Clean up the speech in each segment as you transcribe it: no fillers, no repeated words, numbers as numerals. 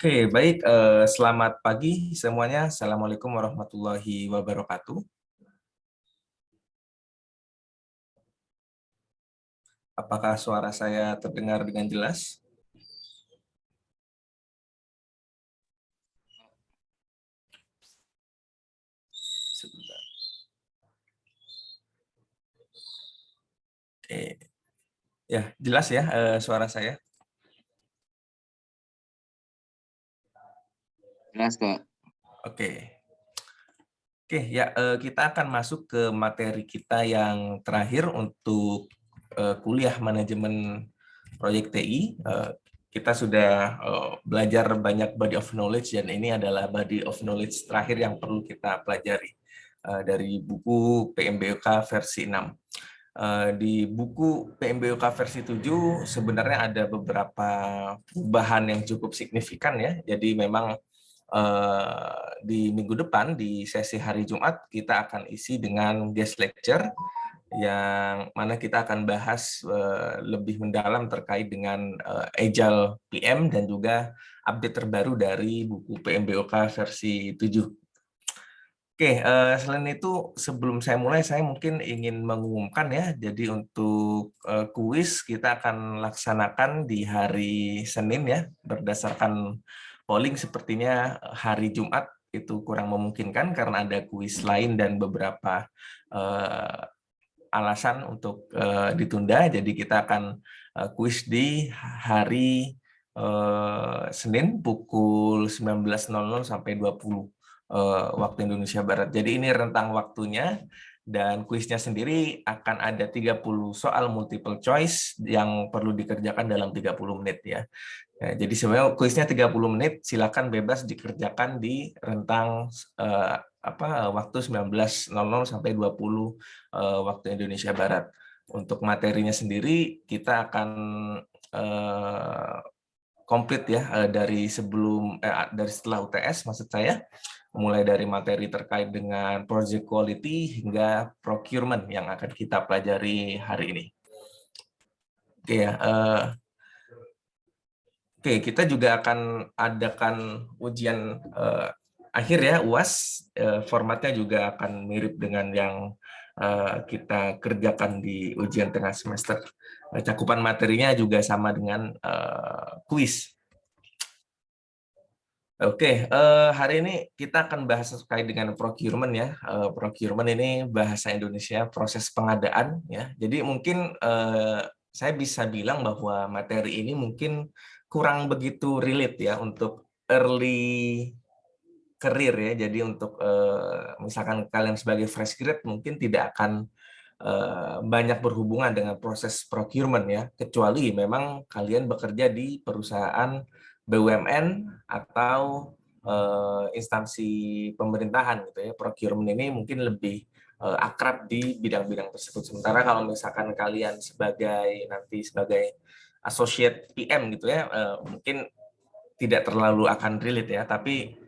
Oke, baik. Selamat pagi semuanya. Assalamualaikum warahmatullahi wabarakatuh. Apakah suara saya terdengar dengan jelas? Sebentar. Oke. Ya, jelas ya suara saya. Jelas, Kak. Oke. Oke, ya kita akan masuk ke materi kita yang terakhir untuk kuliah manajemen proyek TI. Kita sudah belajar banyak body of knowledge dan ini adalah body of knowledge terakhir yang perlu kita pelajari dari buku PMBOK versi 6. Di buku PMBOK versi 7 sebenarnya ada beberapa perubahan yang cukup signifikan ya. Jadi memang di minggu depan di sesi hari Jumat kita akan isi dengan guest lecture yang mana kita akan bahas lebih mendalam terkait dengan Agile PM dan juga update terbaru dari buku PMBOK versi 7. Oke, selain itu sebelum saya mulai saya mungkin ingin mengumumkan ya. Jadi untuk kuis kita akan laksanakan di hari Senin ya, berdasarkan polling sepertinya hari Jumat itu kurang memungkinkan karena ada kuis lain dan beberapa alasan untuk ditunda. Jadi kita akan kuis di hari Senin pukul 19.00 sampai 20 waktu Indonesia Barat. Jadi ini rentang waktunya dan kuisnya sendiri akan ada 30 soal multiple choice yang perlu dikerjakan dalam 30 menit ya. Ya, jadi sebenarnya kuisnya 30 menit, silakan bebas dikerjakan di rentang waktu 19.00 sampai 20 waktu Indonesia Barat. Untuk materinya sendiri kita akan komplit ya dari setelah UTS maksud saya, mulai dari materi terkait dengan project quality hingga procurement yang akan kita pelajari hari ini. Oke ya. Oke, kita juga akan adakan ujian akhir ya, UAS. Formatnya juga akan mirip dengan yang kita kerjakan di ujian tengah semester. Cakupan materinya juga sama dengan kuis. Oke, hari ini kita akan bahas terkait dengan procurement ya. Procurement ini bahasa Indonesia proses pengadaan ya. Jadi mungkin saya bisa bilang bahwa materi ini mungkin kurang begitu relate ya untuk early career ya. Jadi untuk misalkan kalian sebagai fresh grad mungkin tidak akan banyak berhubungan dengan proses procurement ya, kecuali memang kalian bekerja di perusahaan BUMN atau instansi pemerintahan gitu ya. Procurement ini mungkin lebih akrab di bidang-bidang tersebut. Sementara kalau misalkan kalian sebagai associate PM gitu ya, mungkin tidak terlalu akan relate ya, tapi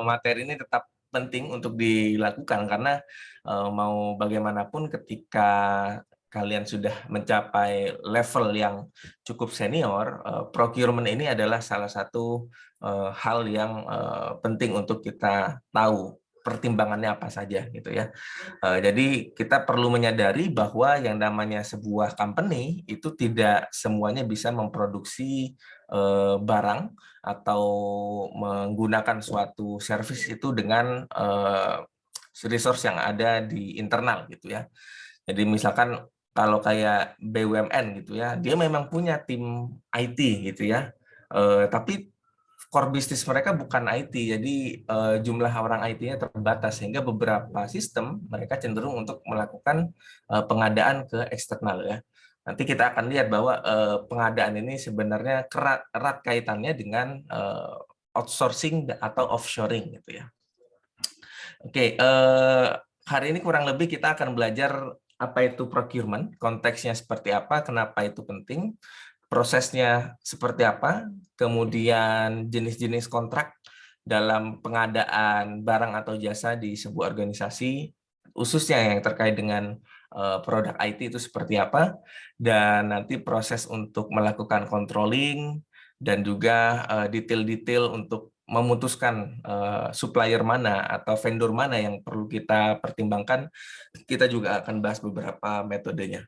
materi ini tetap penting untuk dilakukan karena mau bagaimanapun ketika kalian sudah mencapai level yang cukup senior, procurement ini adalah salah satu hal yang penting untuk kita tahu pertimbangannya apa saja gitu ya. Jadi kita perlu menyadari bahwa yang namanya sebuah company itu tidak semuanya bisa memproduksi barang atau menggunakan suatu service itu dengan resource yang ada di internal gitu ya. Jadi misalkan kalau kayak BUMN gitu ya, dia memang punya tim IT gitu ya, tapi core bisnis mereka bukan IT, jadi jumlah orang IT-nya terbatas sehingga beberapa sistem mereka cenderung untuk melakukan pengadaan ke eksternal ya. Nanti kita akan lihat bahwa pengadaan ini sebenarnya erat kaitannya dengan outsourcing atau offshoring gitu ya. Oke, hari ini kurang lebih kita akan belajar apa itu procurement, konteksnya seperti apa, kenapa itu penting, prosesnya seperti apa, kemudian jenis-jenis kontrak dalam pengadaan barang atau jasa di sebuah organisasi, khususnya yang terkait dengan produk IT itu seperti apa, dan nanti proses untuk melakukan controlling, dan juga detail-detail untuk memutuskan supplier mana atau vendor mana yang perlu kita pertimbangkan, kita juga akan bahas beberapa metodenya.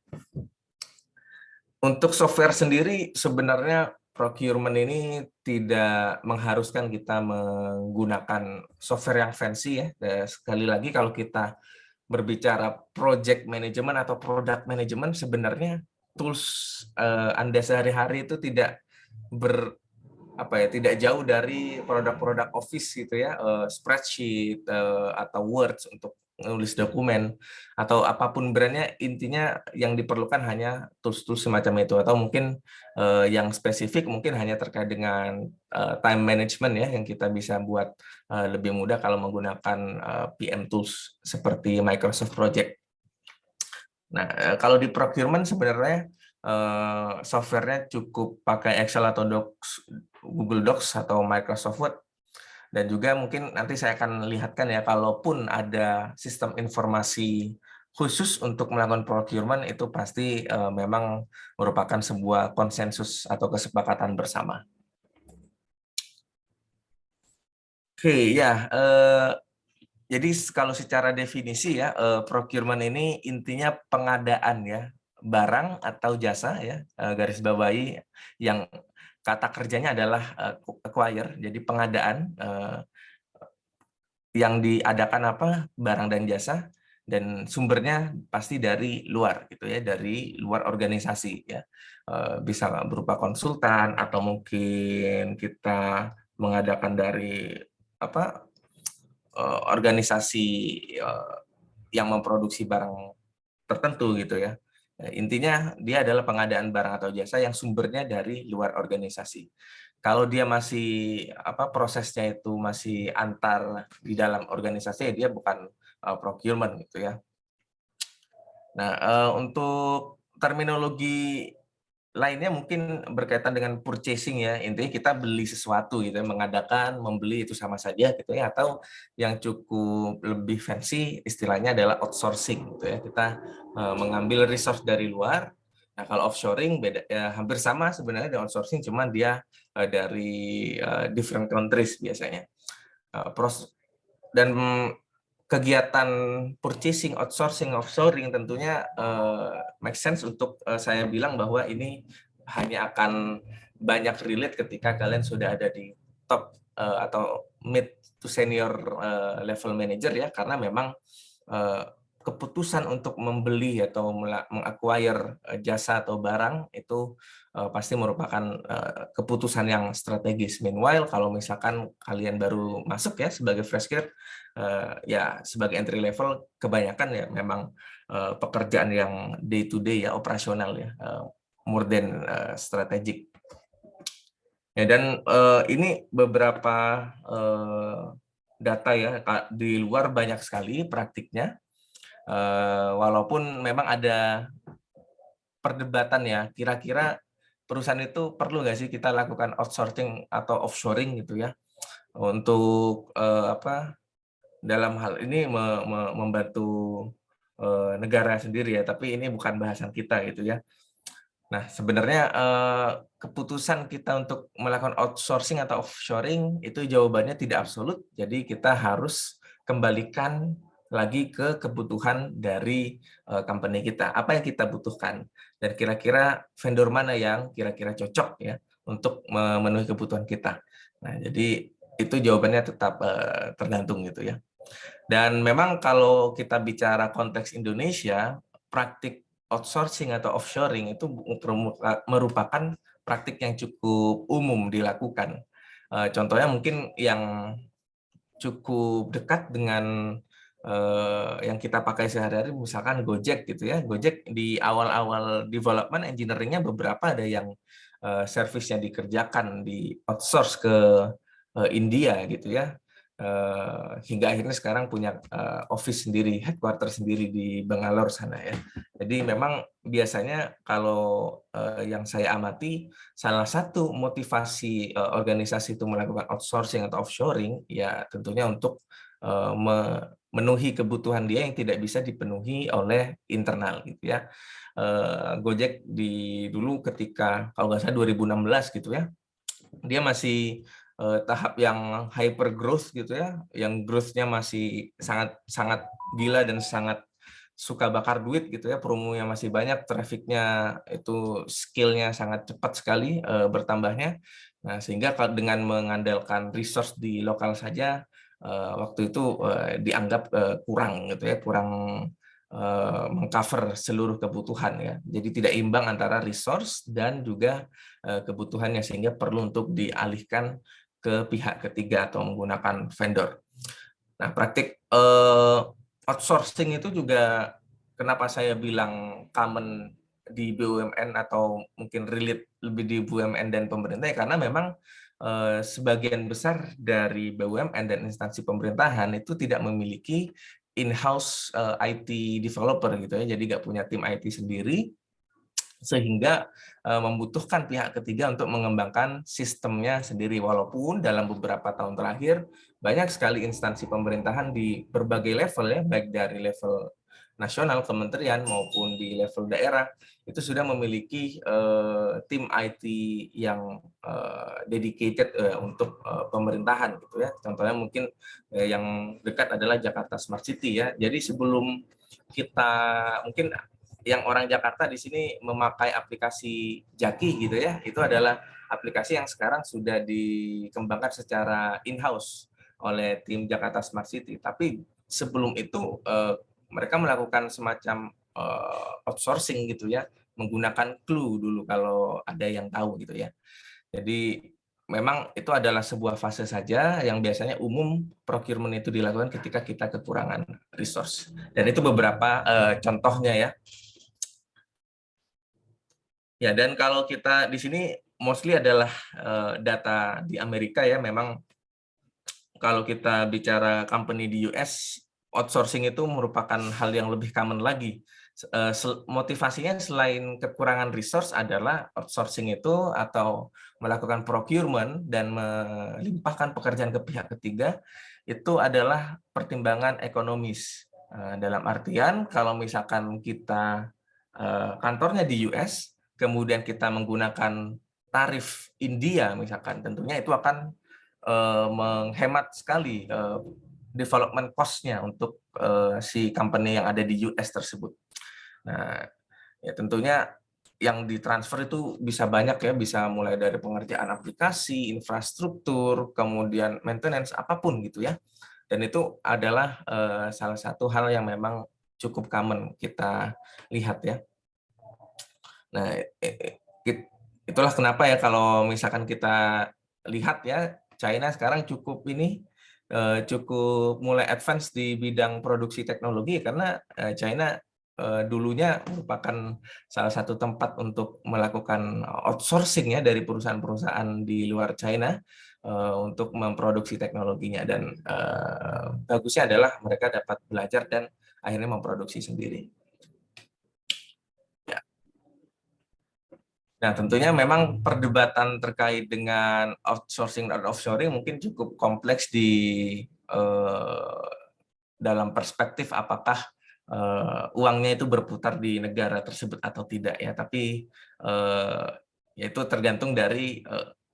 Untuk software sendiri, sebenarnya procurement ini tidak mengharuskan kita menggunakan software yang fancy ya. Dan sekali lagi kalau kita berbicara project management atau product management, sebenarnya tools Anda sehari-hari itu tidak tidak jauh dari produk-produk Office gitu ya, spreadsheet atau Words untuk nulis dokumen atau apapun brandnya, intinya yang diperlukan hanya tools-tools semacam itu, atau mungkin yang spesifik mungkin hanya terkait dengan time management ya, yang kita bisa buat lebih mudah kalau menggunakan PM tools seperti Microsoft Project. Nah, kalau di procurement sebenarnya softwarenya cukup pakai Excel atau Google Docs atau Microsoft Word. Dan juga mungkin nanti saya akan lihatkan ya, kalaupun ada sistem informasi khusus untuk melakukan procurement, itu pasti memang merupakan sebuah konsensus atau kesepakatan bersama. Oke, ya. Jadi kalau secara definisi ya, procurement ini intinya pengadaan ya, barang atau jasa ya, garis bawahi, yang kata kerjanya adalah acquire, jadi pengadaan, yang diadakan apa, barang dan jasa, dan sumbernya pasti dari luar gitu ya, dari luar organisasi ya. Bisa berupa konsultan atau mungkin kita mengadakan dari apa, organisasi yang memproduksi barang tertentu gitu ya. Intinya dia adalah pengadaan barang atau jasa yang sumbernya dari luar organisasi. Kalau dia masih prosesnya itu masih antar di dalam organisasi, dia bukan procurement gitu ya. Nah, untuk terminologi lainnya mungkin berkaitan dengan purchasing ya, intinya kita beli sesuatu gitu ya, mengadakan, membeli itu sama saja gitu ya, atau yang cukup lebih fancy istilahnya adalah outsourcing gitu ya, kita mengambil resource dari luar. Nah, kalau offshoring beda ya, hampir sama sebenarnya dengan outsourcing, cuman dia dari different countries biasanya. Dan kegiatan purchasing, outsourcing, offshoring tentunya make sense untuk saya bilang bahwa ini hanya akan banyak relate ketika kalian sudah ada di top atau mid to senior level manager ya, karena memang keputusan untuk membeli atau mengacquire jasa atau barang itu pasti merupakan keputusan yang strategis. Meanwhile, kalau misalkan kalian baru masuk ya sebagai fresh grade, ya sebagai entry level, kebanyakan ya memang pekerjaan yang day to day ya, operasional ya, more than strategic. Ya, dan ini beberapa data ya, di luar banyak sekali praktiknya. Walaupun memang ada perdebatan ya, kira-kira perusahaan itu perlu nggak sih kita lakukan outsourcing atau offshoring gitu ya, untuk dalam hal ini membantu negara sendiri ya, tapi ini bukan bahasan kita gitu ya. Nah, sebenarnya keputusan kita untuk melakukan outsourcing atau offshoring itu jawabannya tidak absolut, jadi kita harus kembalikan lagi ke kebutuhan dari company kita. Apa yang kita butuhkan, dan kira-kira vendor mana yang kira-kira cocok ya untuk memenuhi kebutuhan kita. Nah, jadi itu jawabannya tetap tergantung gitu ya. Dan memang kalau kita bicara konteks Indonesia, praktik outsourcing atau offshoring itu merupakan praktik yang cukup umum dilakukan. Contohnya mungkin yang cukup dekat dengan yang kita pakai sehari-hari, misalkan Gojek gitu ya. Gojek di awal-awal development engineering-nya beberapa ada yang servisnya dikerjakan di outsource ke India gitu ya. Hingga akhirnya sekarang punya office sendiri, headquarter sendiri di Bangalore sana ya. Jadi memang biasanya kalau yang saya amati, salah satu motivasi organisasi itu melakukan outsourcing atau offshoring ya tentunya untuk memenuhi kebutuhan dia yang tidak bisa dipenuhi oleh internal gitu ya. Gojek dulu ketika kalau nggak salah 2016 gitu ya, dia masih tahap yang hyper growth gitu ya, yang growth-nya masih sangat sangat gila dan sangat suka bakar duit gitu ya, promonya masih banyak, traffic-nya itu skill-nya sangat cepat sekali bertambahnya. Nah, sehingga dengan mengandalkan resource di lokal saja waktu itu dianggap kurang gitu ya, kurang mengcover seluruh kebutuhan ya. Jadi tidak imbang antara resource dan juga kebutuhannya, sehingga perlu untuk dialihkan ke pihak ketiga atau menggunakan vendor. Nah, praktik outsourcing itu juga kenapa saya bilang common di BUMN atau mungkin relate lebih di BUMN dan pemerintah ya, karena memang sebagian besar dari BUMN dan instansi pemerintahan itu tidak memiliki in-house IT developer gitu ya, jadi nggak punya tim IT sendiri, sehingga membutuhkan pihak ketiga untuk mengembangkan sistemnya sendiri. Walaupun dalam beberapa tahun terakhir banyak sekali instansi pemerintahan di berbagai level ya, baik dari level nasional, kementerian maupun di level daerah itu sudah memiliki tim IT yang dedicated untuk pemerintahan gitu ya. Contohnya mungkin yang dekat adalah Jakarta Smart City ya. Jadi sebelum kita mungkin yang orang Jakarta di sini memakai aplikasi Jaki gitu ya, itu adalah aplikasi yang sekarang sudah dikembangkan secara in-house oleh tim Jakarta Smart City. Tapi sebelum itu mereka melakukan semacam outsourcing gitu ya, menggunakan Clue dulu kalau ada yang tahu gitu ya. Jadi memang itu adalah sebuah fase saja yang biasanya umum procurement itu dilakukan ketika kita kekurangan resource. Dan itu beberapa contohnya ya. Ya, dan kalau kita di sini mostly adalah data di Amerika ya, memang kalau kita bicara company di US, outsourcing itu merupakan hal yang lebih common lagi. Motivasinya selain kekurangan resource adalah outsourcing itu atau melakukan procurement dan melimpahkan pekerjaan ke pihak ketiga, itu adalah pertimbangan ekonomis. Dalam artian kalau misalkan kita kantornya di US, kemudian kita menggunakan tarif India misalkan, tentunya itu akan menghemat sekali development cost-nya untuk si company yang ada di US tersebut. Nah, ya tentunya yang ditransfer itu bisa banyak ya, bisa mulai dari pengerjaan aplikasi, infrastruktur, kemudian maintenance, apapun gitu ya. Dan itu adalah salah satu hal yang memang cukup common kita lihat ya. Nah, itulah kenapa ya kalau misalkan kita lihat ya, China sekarang cukup ini cukup mulai advance di bidang produksi teknologi karena China dulunya merupakan salah satu tempat untuk melakukan outsourcing ya dari perusahaan-perusahaan di luar China untuk memproduksi teknologinya, dan bagusnya adalah mereka dapat belajar dan akhirnya memproduksi sendiri. Ya. Nah, tentunya memang perdebatan terkait dengan outsourcing dan offshoring mungkin cukup kompleks di dalam perspektif apakah uangnya itu berputar di negara tersebut atau tidak ya. Tapi yaitu tergantung dari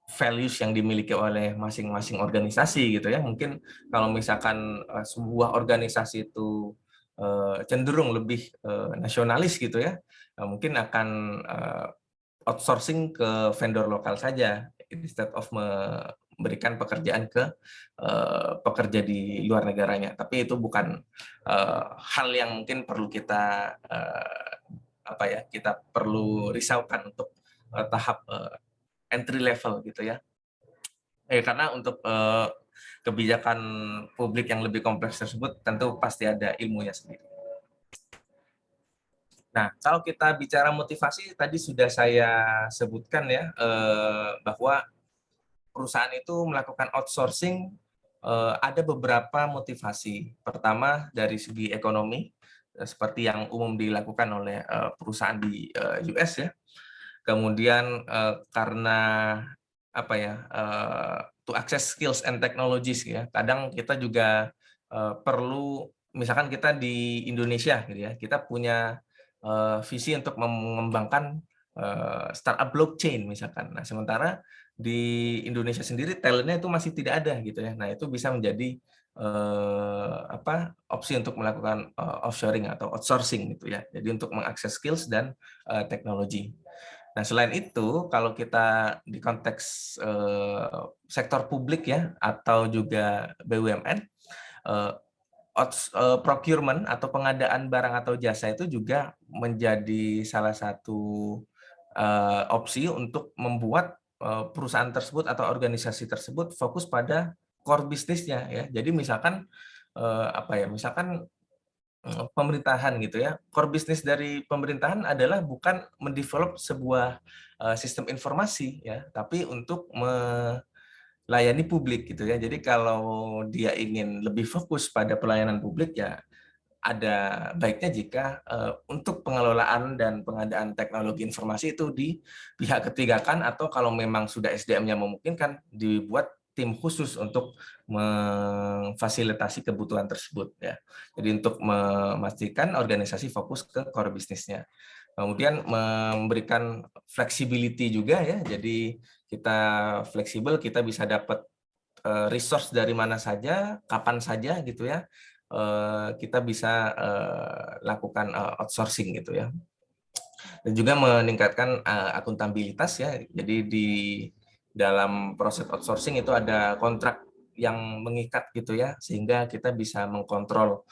values yang dimiliki oleh masing-masing organisasi gitu ya. Mungkin kalau misalkan sebuah organisasi itu cenderung lebih nasionalis gitu ya, mungkin akan outsourcing ke vendor lokal saja instead of memberikan pekerjaan ke pekerja di luar negaranya. Tapi itu bukan hal yang mungkin perlu kita kita perlu risaukan untuk tahap entry level gitu ya. Karena untuk kebijakan publik yang lebih kompleks tersebut tentu pasti ada ilmunya sendiri. Nah, kalau kita bicara motivasi, tadi sudah saya sebutkan ya, bahwa perusahaan itu melakukan outsourcing ada beberapa motivasi. Pertama, dari segi ekonomi, seperti yang umum dilakukan oleh perusahaan di US ya. Kemudian karena to access skills and technologies ya. Kadang kita juga perlu, misalkan kita di Indonesia gitu ya, kita punya visi untuk mengembangkan startup blockchain misalkan. Nah, sementara di Indonesia sendiri talentnya itu masih tidak ada gitu ya. Nah, itu bisa menjadi opsi untuk melakukan offshoring atau outsourcing gitu ya. Jadi untuk mengakses skills dan teknologi. Nah, selain itu, kalau kita di konteks sektor publik ya, atau juga BUMN, procurement atau pengadaan barang atau jasa itu juga menjadi salah satu opsi untuk membuat perusahaan tersebut atau organisasi tersebut fokus pada core bisnisnya ya. Jadi misalkan misalkan pemerintahan gitu ya. Core bisnis dari pemerintahan adalah bukan mendevelop sebuah sistem informasi ya, tapi untuk melayani publik gitu ya. Jadi kalau dia ingin lebih fokus pada pelayanan publik ya ada baiknya jika untuk pengelolaan dan pengadaan teknologi informasi itu di pihak ketiga kan, atau kalau memang sudah SDM-nya memungkinkan dibuat tim khusus untuk memfasilitasi kebutuhan tersebut ya. Jadi untuk memastikan organisasi fokus ke core bisnisnya. Kemudian memberikan flexibility juga ya. Jadi kita fleksibel, kita bisa dapat resource dari mana saja, kapan saja gitu ya. Kita bisa lakukan outsourcing gitu ya. Dan juga meningkatkan akuntabilitas ya. Jadi di dalam proses outsourcing itu ada kontrak yang mengikat gitu ya, sehingga kita bisa mengkontrol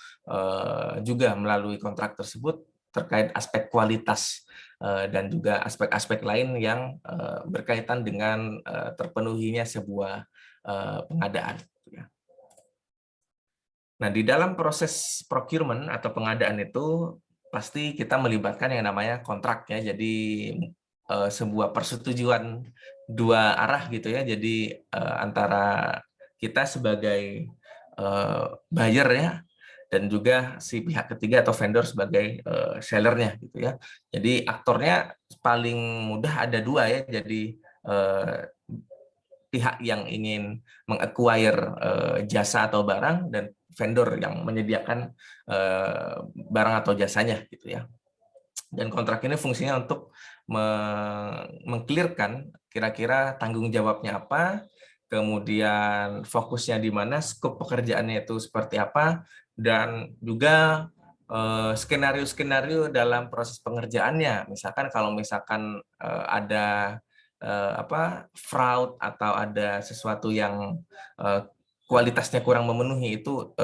juga melalui kontrak tersebut terkait aspek kualitas dan juga aspek-aspek lain yang berkaitan dengan terpenuhinya sebuah pengadaan. Nah, di dalam proses procurement atau pengadaan itu pasti kita melibatkan yang namanya kontrak ya. Jadi sebuah persetujuan dua arah gitu ya. Jadi antara kita sebagai buyer ya, dan juga si pihak ketiga atau vendor sebagai sellernya gitu ya. Jadi aktornya paling mudah ada dua ya. Jadi pihak yang ingin meng-acquire jasa atau barang, dan vendor yang menyediakan barang atau jasanya gitu ya. Dan kontrak ini fungsinya untuk mengklirkan kira-kira tanggung jawabnya apa, kemudian fokusnya di mana, skop pekerjaannya itu seperti apa, dan juga skenario-skenario dalam proses pengerjaannya. Misalkan kalau misalkan ada fraud atau ada sesuatu yang kualitasnya kurang memenuhi, itu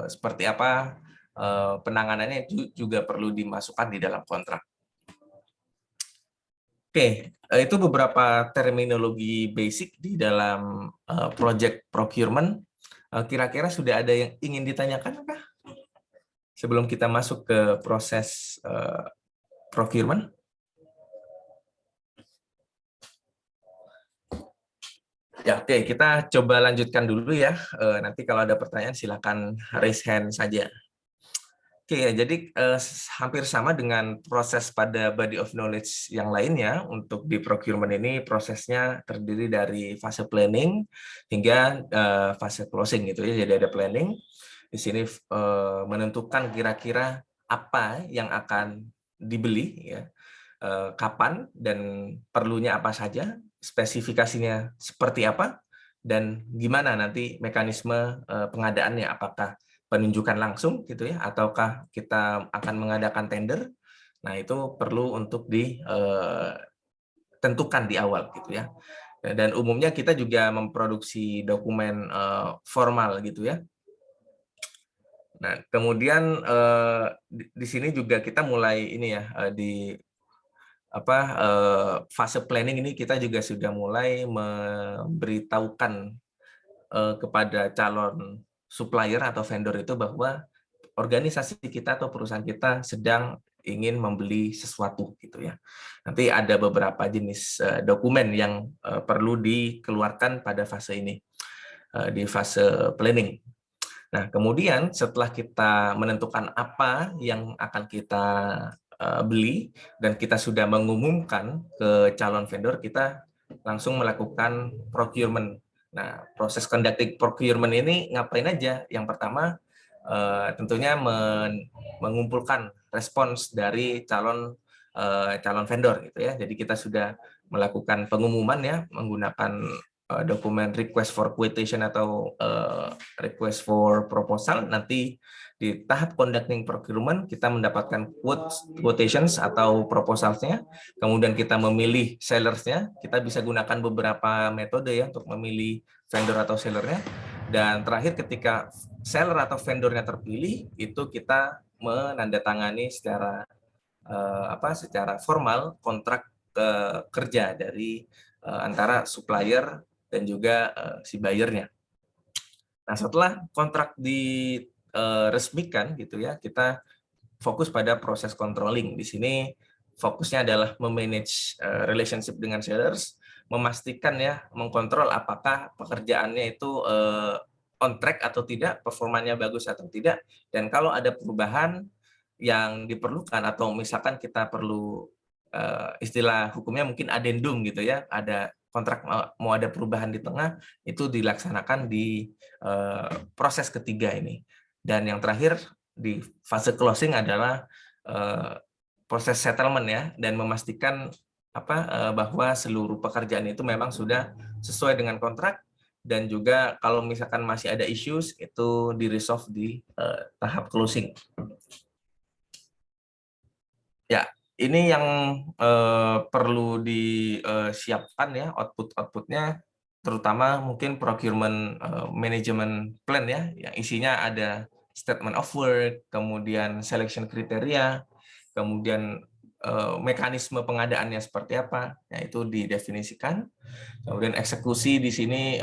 seperti apa penanganannya, itu juga perlu dimasukkan di dalam kontrak. Oke, itu beberapa terminologi basic di dalam project procurement. Kira-kira sudah ada yang ingin ditanyakan kah sebelum kita masuk ke proses procurement? Ya, oke, kita coba lanjutkan dulu ya. Nanti kalau ada pertanyaan silakan raise hand saja. Oke, ya, jadi hampir sama dengan proses pada body of knowledge yang lainnya. Untuk di procurement ini prosesnya terdiri dari fase planning hingga fase closing gitu ya. Jadi ada planning, di sini menentukan kira-kira apa yang akan dibeli ya, kapan dan perlunya apa saja, spesifikasinya seperti apa, dan gimana nanti mekanisme pengadaannya, apakah penunjukan langsung gitu ya, ataukah kita akan mengadakan tender. Nah, itu perlu untuk ditentukan di awal gitu ya. Dan umumnya kita juga memproduksi dokumen formal gitu ya. Nah, kemudian di sini juga kita mulai ini ya, di fase planning ini kita juga sudah mulai memberitahukan kepada calon supplier atau vendor itu bahwa organisasi kita atau perusahaan kita sedang ingin membeli sesuatu gitu ya. Nanti ada beberapa jenis dokumen yang perlu dikeluarkan pada fase ini, di fase planning. Nah, kemudian setelah kita menentukan apa yang akan kita beli dan kita sudah mengumumkan ke calon vendor, kita langsung melakukan procurement. Nah, proses conducting procurement ini ngapain aja? Yang pertama, tentunya mengumpulkan respons dari calon vendor gitu ya. Jadi kita sudah melakukan pengumuman ya menggunakan dokumen request for quotation atau request for proposal. Nanti di tahap conducting procurement kita mendapatkan quotations atau proposalsnya, kemudian kita memilih sellersnya. Kita bisa gunakan beberapa metode ya untuk memilih vendor atau sellernya, dan terakhir ketika seller atau vendornya terpilih itu kita menandatangani secara secara formal kontrak kerja dari antara supplier dan juga si buyernya. Nah, setelah kontrak diresmikan gitu ya, kita fokus pada proses controlling. Di sini fokusnya adalah memanage relationship dengan sellers, memastikan ya, mengkontrol apakah pekerjaannya itu on track atau tidak, performanya bagus atau tidak, dan kalau ada perubahan yang diperlukan atau misalkan kita perlu istilah hukumnya mungkin adendum gitu ya, ada kontrak mau ada perubahan di tengah, itu dilaksanakan di proses ketiga ini. Dan yang terakhir di fase closing adalah proses settlement ya, dan memastikan bahwa seluruh pekerjaan itu memang sudah sesuai dengan kontrak, dan juga kalau misalkan masih ada issues itu di-resolve di tahap closing. Ya, ini yang perlu disiapkan ya output-outputnya, terutama mungkin procurement management plan ya, yang isinya ada statement of work, kemudian selection kriteria, kemudian mekanisme pengadaannya seperti apa, ya itu didefinisikan. Kemudian eksekusi di sini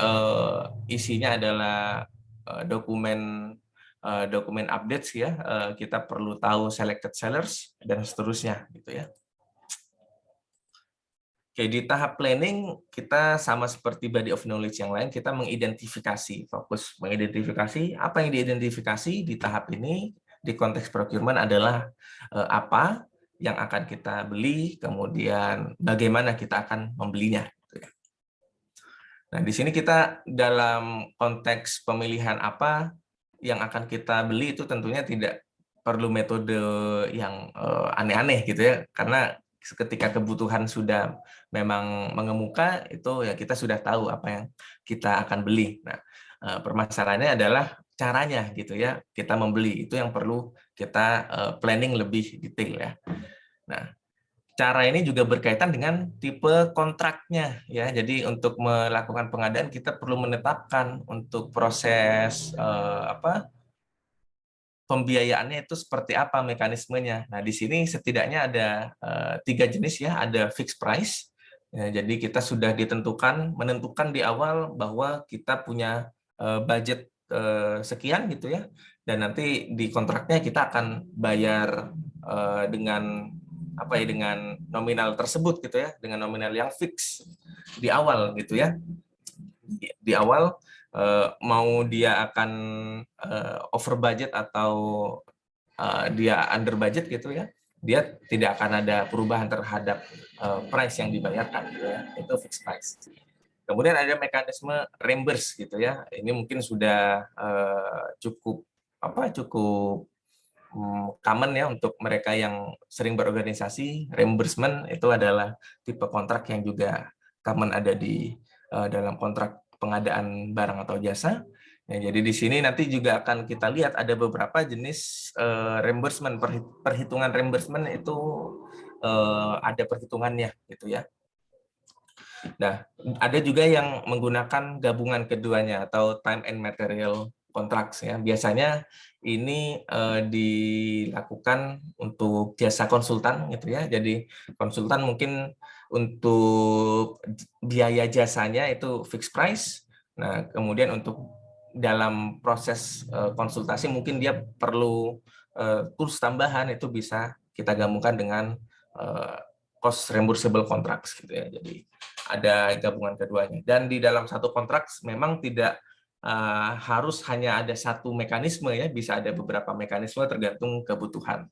isinya adalah dokumen updates ya, kita perlu tahu selected sellers dan seterusnya gitu ya. Oke, di tahap planning kita sama seperti body of knowledge yang lain, kita mengidentifikasi, fokus mengidentifikasi apa yang diidentifikasi di tahap ini di konteks procurement adalah apa yang akan kita beli, kemudian bagaimana kita akan membelinya. Nah, di sini kita dalam konteks pemilihan apa yang akan kita beli itu tentunya tidak perlu metode yang aneh-aneh gitu ya, karena ketika kebutuhan sudah memang mengemuka itu ya kita sudah tahu apa yang kita akan beli. Nah, permasalahannya adalah caranya gitu ya, kita membeli itu yang perlu kita planning lebih detail ya. Nah, cara ini juga berkaitan dengan tipe kontraknya ya. Jadi untuk melakukan pengadaan kita perlu menetapkan untuk proses pembiayaannya itu seperti apa mekanismenya. Nah, di sini setidaknya ada 3 jenis ya, ada fixed price. Ya, jadi kita sudah menentukan di awal bahwa kita punya budget sekian gitu ya, dan nanti di kontraknya kita akan bayar dengan dengan nominal tersebut gitu ya, dengan nominal yang fix di awal gitu ya. Di awal mau dia akan over budget atau dia under budget gitu ya, dia tidak akan ada perubahan terhadap price yang dibayarkan gitu ya, itu fixed price. Kemudian ada mekanisme reimburse gitu ya, ini mungkin sudah cukup common ya untuk mereka yang sering berorganisasi. Reimbursement itu adalah tipe kontrak yang juga common ada di dalam kontrak pengadaan barang atau jasa. Ya, jadi di sini nanti juga akan kita lihat ada beberapa jenis reimbursement, perhitungan reimbursement itu ada perhitungannya gitu ya. Nah, ada juga yang menggunakan gabungan keduanya atau time and material contracts ya. Biasanya ini dilakukan untuk jasa konsultan gitu ya. Jadi konsultan mungkin untuk biaya jasanya itu fixed price. Nah, kemudian untuk dalam proses konsultasi mungkin dia perlu tools tambahan, itu bisa kita gabungkan dengan cost reimbursable contracts gitu ya. Jadi ada gabungan keduanya. Dan di dalam satu kontrak memang tidak harus hanya ada satu mekanisme ya, bisa ada beberapa mekanisme tergantung kebutuhan.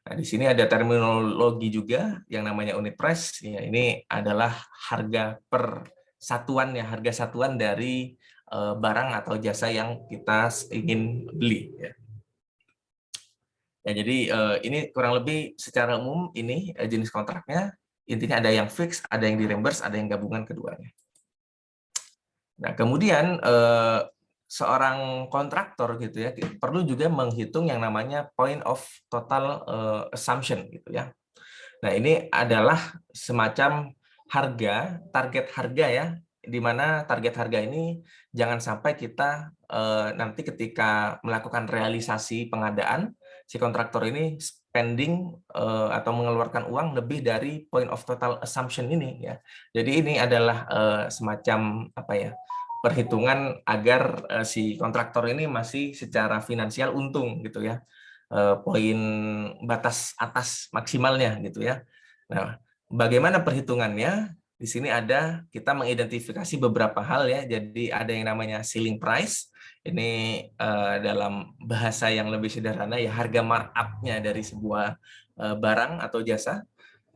Nah, di sini ada terminologi juga yang namanya unit price. Ya, ini adalah harga per satuan ya, harga satuan dari barang atau jasa yang kita ingin beli. Ya. Ya, jadi ini kurang lebih secara umum ini jenis kontraknya. intinya ada yang fix, ada yang di reimburse, ada yang gabungan keduanya. Nah, kemudian seorang kontraktor gitu ya perlu juga menghitung yang namanya point of total assumption gitu ya. Nah, ini adalah semacam harga, target harga ya, di mana target harga ini jangan sampai kita nanti ketika melakukan realisasi pengadaan, si kontraktor ini spending atau mengeluarkan uang lebih dari point of total assumption ini ya. Jadi ini adalah semacam apa ya? Perhitungan agar si kontraktor ini masih secara finansial untung gitu ya. Poin batas atas maksimalnya gitu ya. Nah, bagaimana perhitungannya? Di sini ada kita mengidentifikasi beberapa hal ya. Jadi ada yang namanya ceiling price. Ini dalam bahasa yang lebih sederhana ya harga markup-nya dari sebuah barang atau jasa.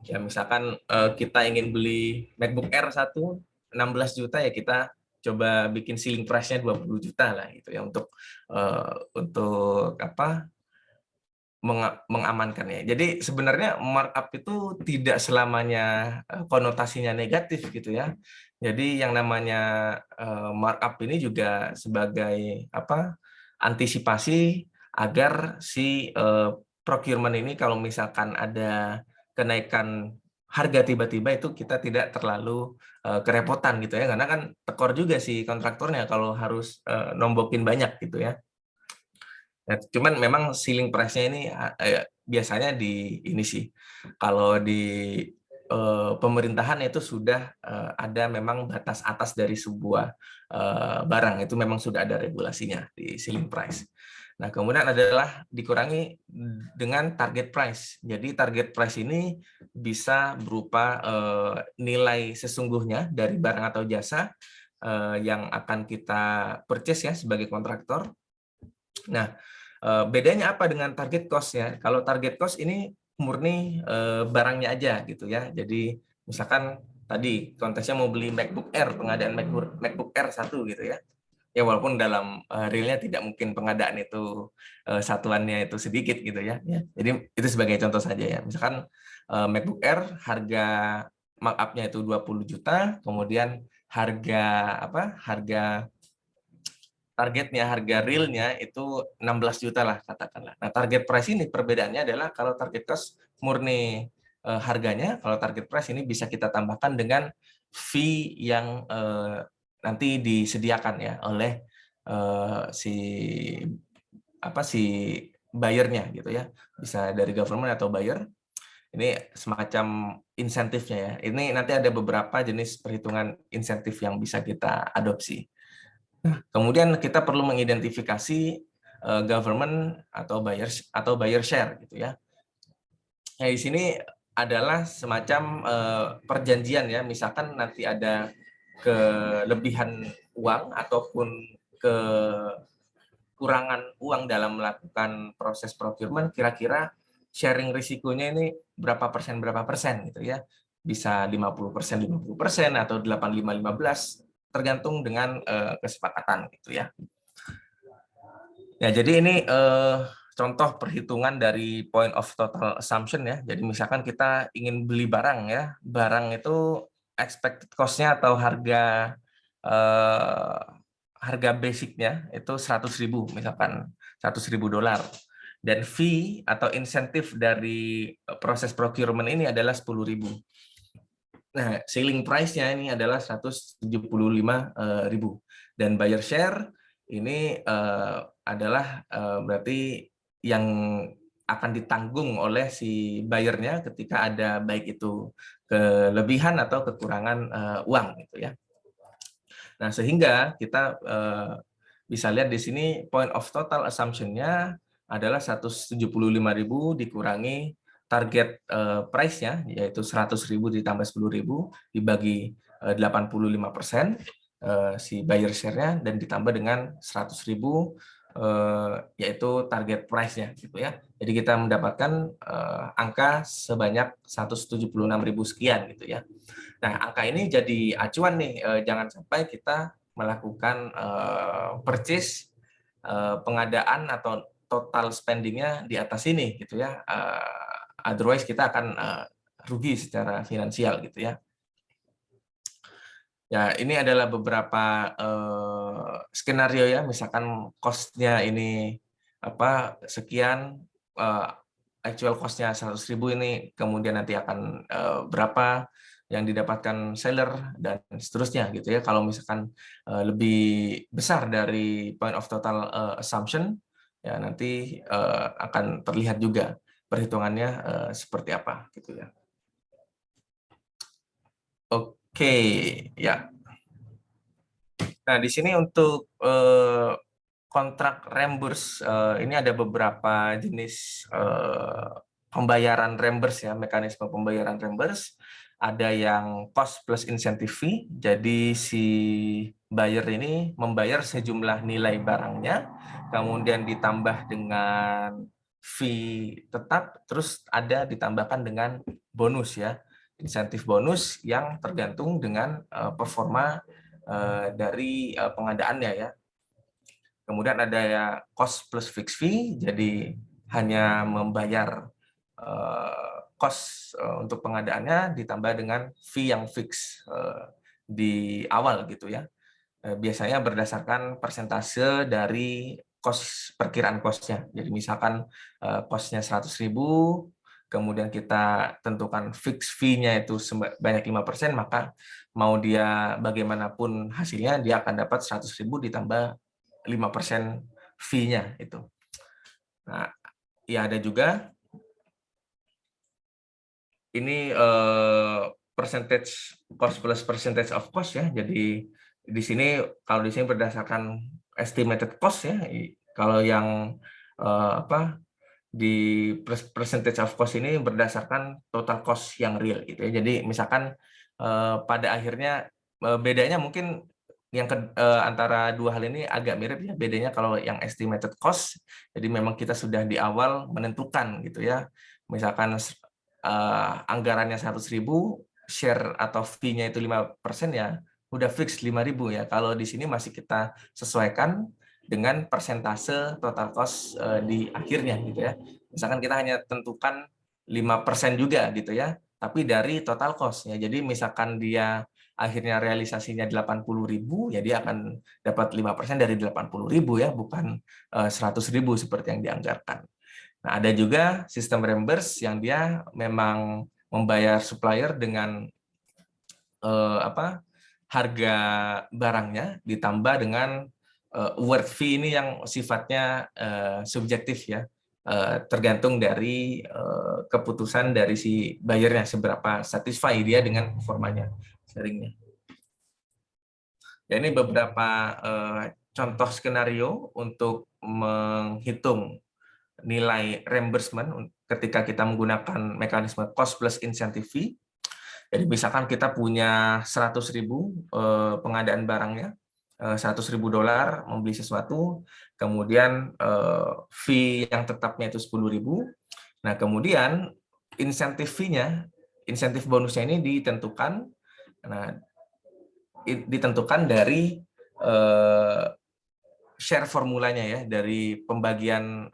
Ya misalkan kita ingin beli MacBook Air 16 juta ya kita coba bikin ceiling price-nya 20 juta lah gitu ya untuk apa mengamankannya. Jadi sebenarnya markup itu tidak selamanya konotasinya negatif gitu ya. Jadi yang namanya markup ini juga sebagai apa antisipasi agar si procurement ini kalau misalkan ada kenaikan harga tiba-tiba itu kita tidak terlalu kerepotan gitu ya. Karena kan tekor juga si kontraktornya kalau harus nombokin banyak gitu ya. Nah, cuman memang ceiling price-nya ini biasanya di ini sih, kalau di pemerintahan itu sudah ada memang batas atas dari sebuah barang, itu memang sudah ada regulasinya di ceiling price. Nah, kemudian adalah dikurangi dengan target price. Jadi target price ini bisa berupa nilai sesungguhnya dari barang atau jasa yang akan kita purchase ya sebagai kontraktor. Nah, bedanya apa dengan target cost ya? Kalau target cost ini murni barangnya aja gitu ya. Jadi misalkan tadi konteksnya mau beli MacBook Air, pengadaan MacBook Air 1 gitu ya. Ya walaupun dalam realnya tidak mungkin pengadaan itu satuannya itu sedikit gitu ya. Jadi itu sebagai contoh saja ya. Misalkan MacBook Air harga markup-nya itu 20 juta, kemudian harga apa? Harga targetnya, harga realnya itu 16 juta lah katakanlah. Nah, target price ini perbedaannya adalah kalau target cost murni harganya, kalau target price ini bisa kita tambahkan dengan fee yang nanti disediakan ya oleh si buyer-nya gitu ya. Bisa dari government atau buyer. Ini semacam insentifnya ya. Ini nanti ada beberapa jenis perhitungan insentif yang bisa kita adopsi. Kemudian kita perlu mengidentifikasi government atau buyer share gitu ya. Nah, di sini adalah semacam perjanjian ya, misalkan nanti ada kelebihan uang ataupun kekurangan uang dalam melakukan proses procurement, kira-kira sharing risikonya ini berapa persen gitu ya. Bisa 50%, 50% atau 85, 15 tergantung dengan kesepakatan gitu ya. Ya, jadi ini contoh perhitungan dari point of total assumption ya. Jadi misalkan kita ingin beli barang ya, barang itu expected cost-nya atau harga basicnya itu 100.000 misalkan $100.000 dan fee atau insentif dari proses procurement ini adalah 10.000. Nah, selling price-nya ini adalah 175.000 dan buyer share ini adalah berarti yang akan ditanggung oleh si buyer-nya ketika ada baik itu kelebihan atau kekurangan uang gitu ya. Nah, sehingga kita bisa lihat di sini point of total assumption-nya adalah 175.000 dikurangi target price-nya yaitu 100.000 ditambah 10.000 dibagi 85% si buyer share-nya dan ditambah dengan 100.000 yaitu target price-nya gitu ya. Jadi kita mendapatkan angka sebanyak 176.000 sekian gitu ya. Nah, angka ini jadi acuan nih, jangan sampai kita melakukan purchase pengadaan atau total spending-nya di atas ini gitu ya. Otherwise kita akan rugi secara finansial gitu ya. Ya, ini adalah beberapa skenario ya, misalkan cost-nya ini sekian, actual cost-nya 100.000 ini, kemudian nanti akan berapa yang didapatkan seller dan seterusnya gitu ya. Kalau misalkan lebih besar dari point of total assumption, ya nanti akan terlihat juga perhitungannya seperti apa gitu ya. Oke, ya. Nah, di sini untuk kontrak reimburse, ini ada beberapa jenis pembayaran reimburse ya, mekanisme pembayaran reimburse. Ada yang cost plus incentive fee, jadi si buyer ini membayar sejumlah nilai barangnya, kemudian ditambah dengan fee tetap, terus ada ditambahkan dengan bonus ya, insentif bonus yang tergantung dengan performa dari pengadaannya ya. Kemudian ada ya cost plus fixed fee, jadi hanya membayar cost untuk pengadaannya ditambah dengan fee yang fix di awal gitu ya. Biasanya berdasarkan persentase dari perkiraan cost-nya. Jadi misalkan cost-nya 100.000, kemudian kita tentukan fix fee-nya itu sebanyak 5%, maka mau dia bagaimanapun hasilnya, dia akan dapat 100.000 ditambah 5% fee-nya itu. Nah, ya ada juga ini percentage cost plus percentage of cost ya. Jadi di sini kalau di sini berdasarkan estimated cost ya. Kalau yang di percentage of cost ini berdasarkan total cost yang real gitu ya. Jadi misalkan pada akhirnya bedanya mungkin yang antara dua hal ini agak mirip ya. Bedanya kalau yang estimated cost, jadi memang kita sudah di awal menentukan gitu ya. Misalkan anggarannya 100.000, share atau fee-nya itu 5% ya, udah fix 5.000 ya. Kalau di sini masih kita sesuaikan dengan persentase total cost di akhirnya gitu ya. Misalkan kita hanya tentukan 5% juga gitu ya, tapi dari total cost ya. Jadi misalkan dia akhirnya realisasinya 80.000 ya dia akan dapat 5% dari 80.000 ya, bukan 100.000 seperti yang dianggarkan. Nah, ada juga sistem reimburse yang dia memang membayar supplier dengan harga barangnya ditambah dengan award fee ini yang sifatnya subjektif ya, tergantung dari keputusan dari si buyernya seberapa satisfy dia dengan performanya sharingnya. Ya, ini beberapa contoh skenario untuk menghitung nilai reimbursement ketika kita menggunakan mekanisme cost plus incentive fee. Jadi misalkan kita punya 100.000 pengadaan barangnya, 100.000 dolar membeli sesuatu, kemudian fee yang tetapnya itu 10.000. Nah, kemudian insentif fee-nya, insentif bonusnya ini ditentukan, dari share formulanya ya, dari pembagian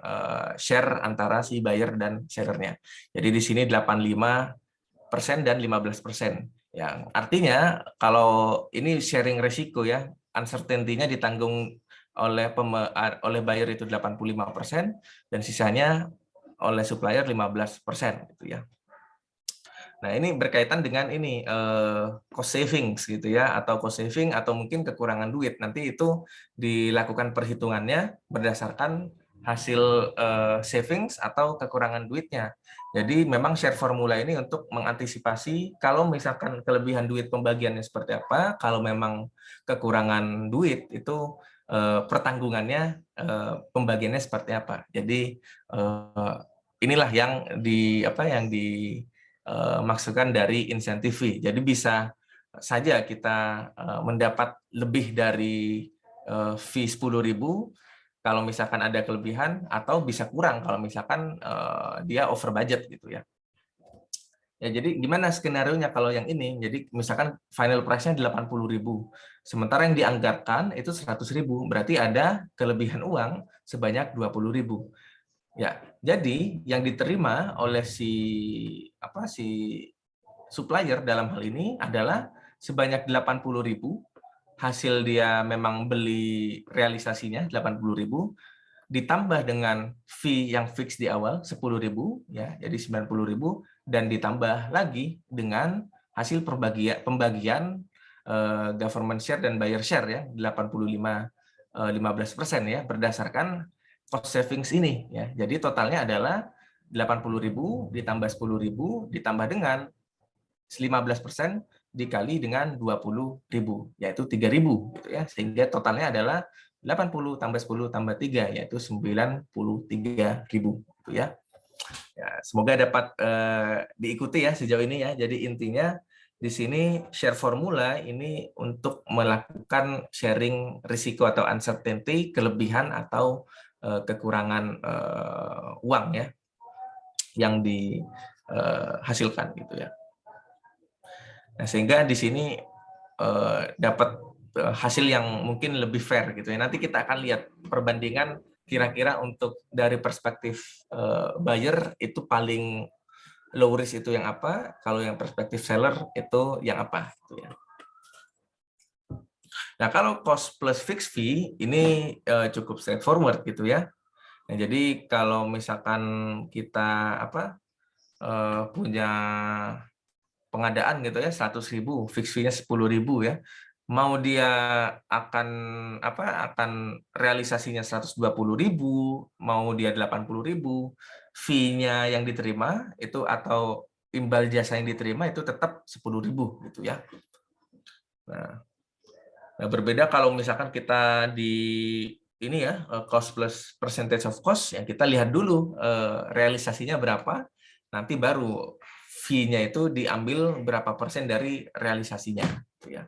share antara si buyer dan sellernya. Jadi di sini 85% dan 15%. Yang artinya kalau ini sharing resiko ya, uncertainty-nya ditanggung oleh buyer itu 85% dan sisanya oleh supplier 15% gitu ya. Nah, ini berkaitan dengan ini cost savings gitu ya, atau cost saving atau mungkin kekurangan duit. Nanti itu dilakukan perhitungannya berdasarkan hasil savings atau kekurangan duitnya. Jadi memang share formula ini untuk mengantisipasi kalau misalkan kelebihan duit pembagiannya seperti apa, kalau memang kekurangan duit itu pertanggungannya pembagiannya seperti apa. Jadi inilah yang maksudkan dari insentif fee. Jadi bisa saja kita mendapat lebih dari fee 10.000 kalau misalkan ada kelebihan, atau bisa kurang kalau misalkan dia over budget gitu ya. Ya, jadi gimana skenario-nya kalau yang ini? Jadi misalkan final price-nya 80.000, sementara yang dianggarkan itu 100.000, berarti ada kelebihan uang sebanyak 20.000. Ya, jadi yang diterima oleh si supplier dalam hal ini adalah sebanyak 80.000, hasil dia memang beli realisasinya 80.000, ditambah dengan fee yang fix di awal 10.000 ya, jadi 90.000, dan ditambah lagi dengan hasil pembagian government share dan buyer share ya 15% ya, berdasarkan cost savings ini ya. Jadi totalnya adalah 80.000 ditambah 10.000 ditambah dengan 15% dikali dengan 20.000, yaitu 3.000 gitu ya. Sehingga totalnya adalah 80 tambah 10 tambah 3, yaitu 93.000 gitu ya. Ya, semoga dapat diikuti ya sejauh ini ya. Jadi intinya di sini share formula ini untuk melakukan sharing risiko atau uncertainty, kelebihan atau kekurangan uang ya yang dihasilkan gitu ya. Nah, sehingga di sini dapat hasil yang mungkin lebih fair gitu ya. Nanti kita akan lihat perbandingan kira-kira untuk dari perspektif buyer itu paling low risk itu yang apa, kalau yang perspektif seller itu yang apa gitu ya. Nah, kalau cost plus fixed fee ini cukup straightforward gitu ya. Nah, jadi kalau misalkan kita punya pengadaan gitu ya 100.000, fixed fee-nya 10.000 ya. Mau dia akan realisasinya 120.000, mau dia 80.000, fee-nya yang diterima itu atau imbal jasa yang diterima itu tetap 10.000 gitu ya. Nah, berbeda kalau misalkan kita di ini ya cost plus percentage of cost, yang kita lihat dulu realisasinya berapa, nanti baru fee-nya itu diambil berapa persen dari realisasinya gitu ya.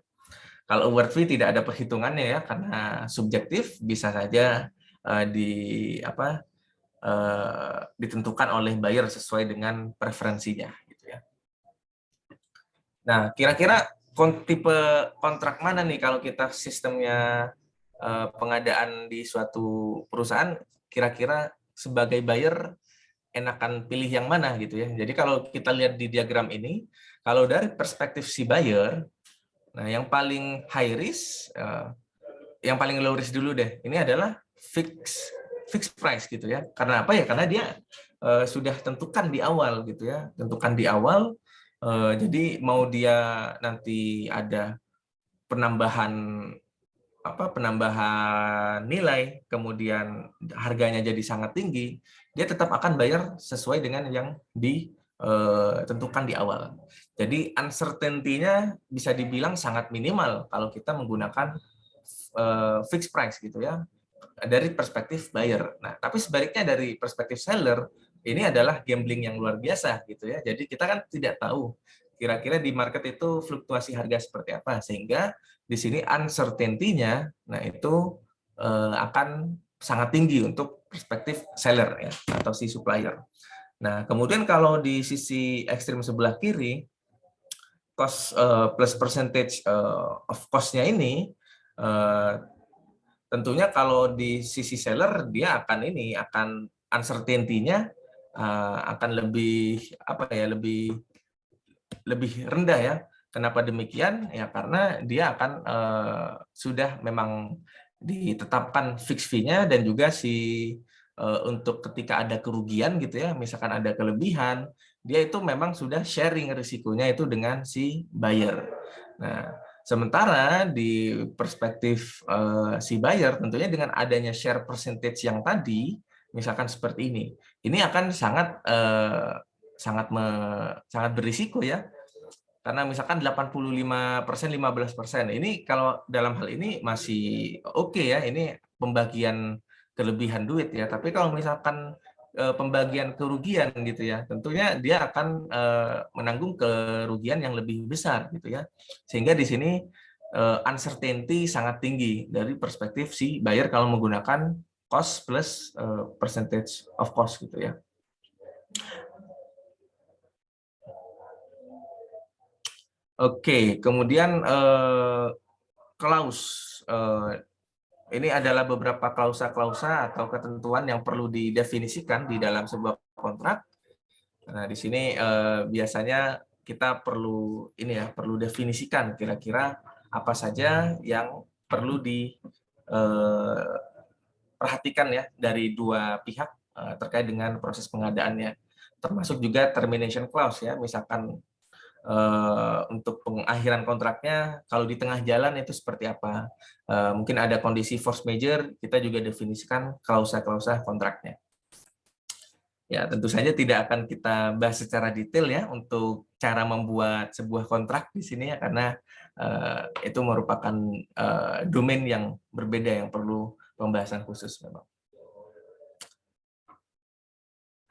Kalau award fee tidak ada perhitungannya ya, karena subjektif, bisa saja ditentukan oleh buyer sesuai dengan preferensinya gitu ya. Nah, kira-kira tipe kontrak mana nih kalau kita sistemnya pengadaan di suatu perusahaan, kira-kira sebagai buyer enakan pilih yang mana gitu ya. Jadi kalau kita lihat di diagram ini, kalau dari perspektif si buyer, nah yang paling high risk, yang paling low risk dulu deh, ini adalah fixed price gitu ya. Karena apa ya? Karena dia sudah tentukan di awal gitu ya, tentukan di awal. Jadi mau dia nanti ada penambahan nilai, kemudian harganya jadi sangat tinggi, dia tetap akan bayar sesuai dengan yang ditentukan di awal. Jadi uncertainty-nya bisa dibilang sangat minimal kalau kita menggunakan fixed price gitu ya, dari perspektif buyer. Nah, tapi sebaliknya dari perspektif seller, ini adalah gambling yang luar biasa gitu ya. Jadi kita kan tidak tahu kira-kira di market itu fluktuasi harga seperti apa, sehingga di sini uncertainty-nya, nah itu akan sangat tinggi untuk perspektif seller ya atau si supplier. Nah, kemudian kalau di sisi ekstrim sebelah kiri, cost plus percentage of cost-nya ini, tentunya kalau di sisi seller dia akan uncertainty-nya akan lebih rendah ya. Kenapa demikian? Ya karena dia akan sudah memang ditetapkan fixed fee-nya, dan juga untuk ketika ada kerugian gitu ya, misalkan ada kelebihan, dia itu memang sudah sharing risikonya itu dengan si buyer. Nah, sementara di perspektif si buyer, tentunya dengan adanya share percentage yang tadi, misalkan seperti ini akan sangat berisiko ya. Karena misalkan 85%, 15%. Ini kalau dalam hal ini masih oke ya, ini pembagian kelebihan duit ya. Tapi kalau misalkan pembagian kerugian gitu ya, tentunya dia akan menanggung kerugian yang lebih besar gitu ya. Sehingga di sini uncertainty sangat tinggi dari perspektif si buyer kalau menggunakan cost plus percentage of cost gitu ya. Oke, kemudian clause. Ini adalah beberapa klausa-klausa atau ketentuan yang perlu didefinisikan di dalam sebuah kontrak. Nah, di sini biasanya kita perlu perlu definisikan kira-kira apa saja yang perlu diperhatikan ya dari dua pihak terkait dengan proses pengadaannya, termasuk juga termination clause ya, misalkan untuk pengakhiran kontraknya kalau di tengah jalan itu seperti apa, mungkin ada kondisi force majeure, kita juga definisikan klausa-klausa kontraknya. Ya, tentu saja tidak akan kita bahas secara detail ya untuk cara membuat sebuah kontrak di sini ya, karena itu merupakan domain yang berbeda yang perlu pembahasan khusus memang.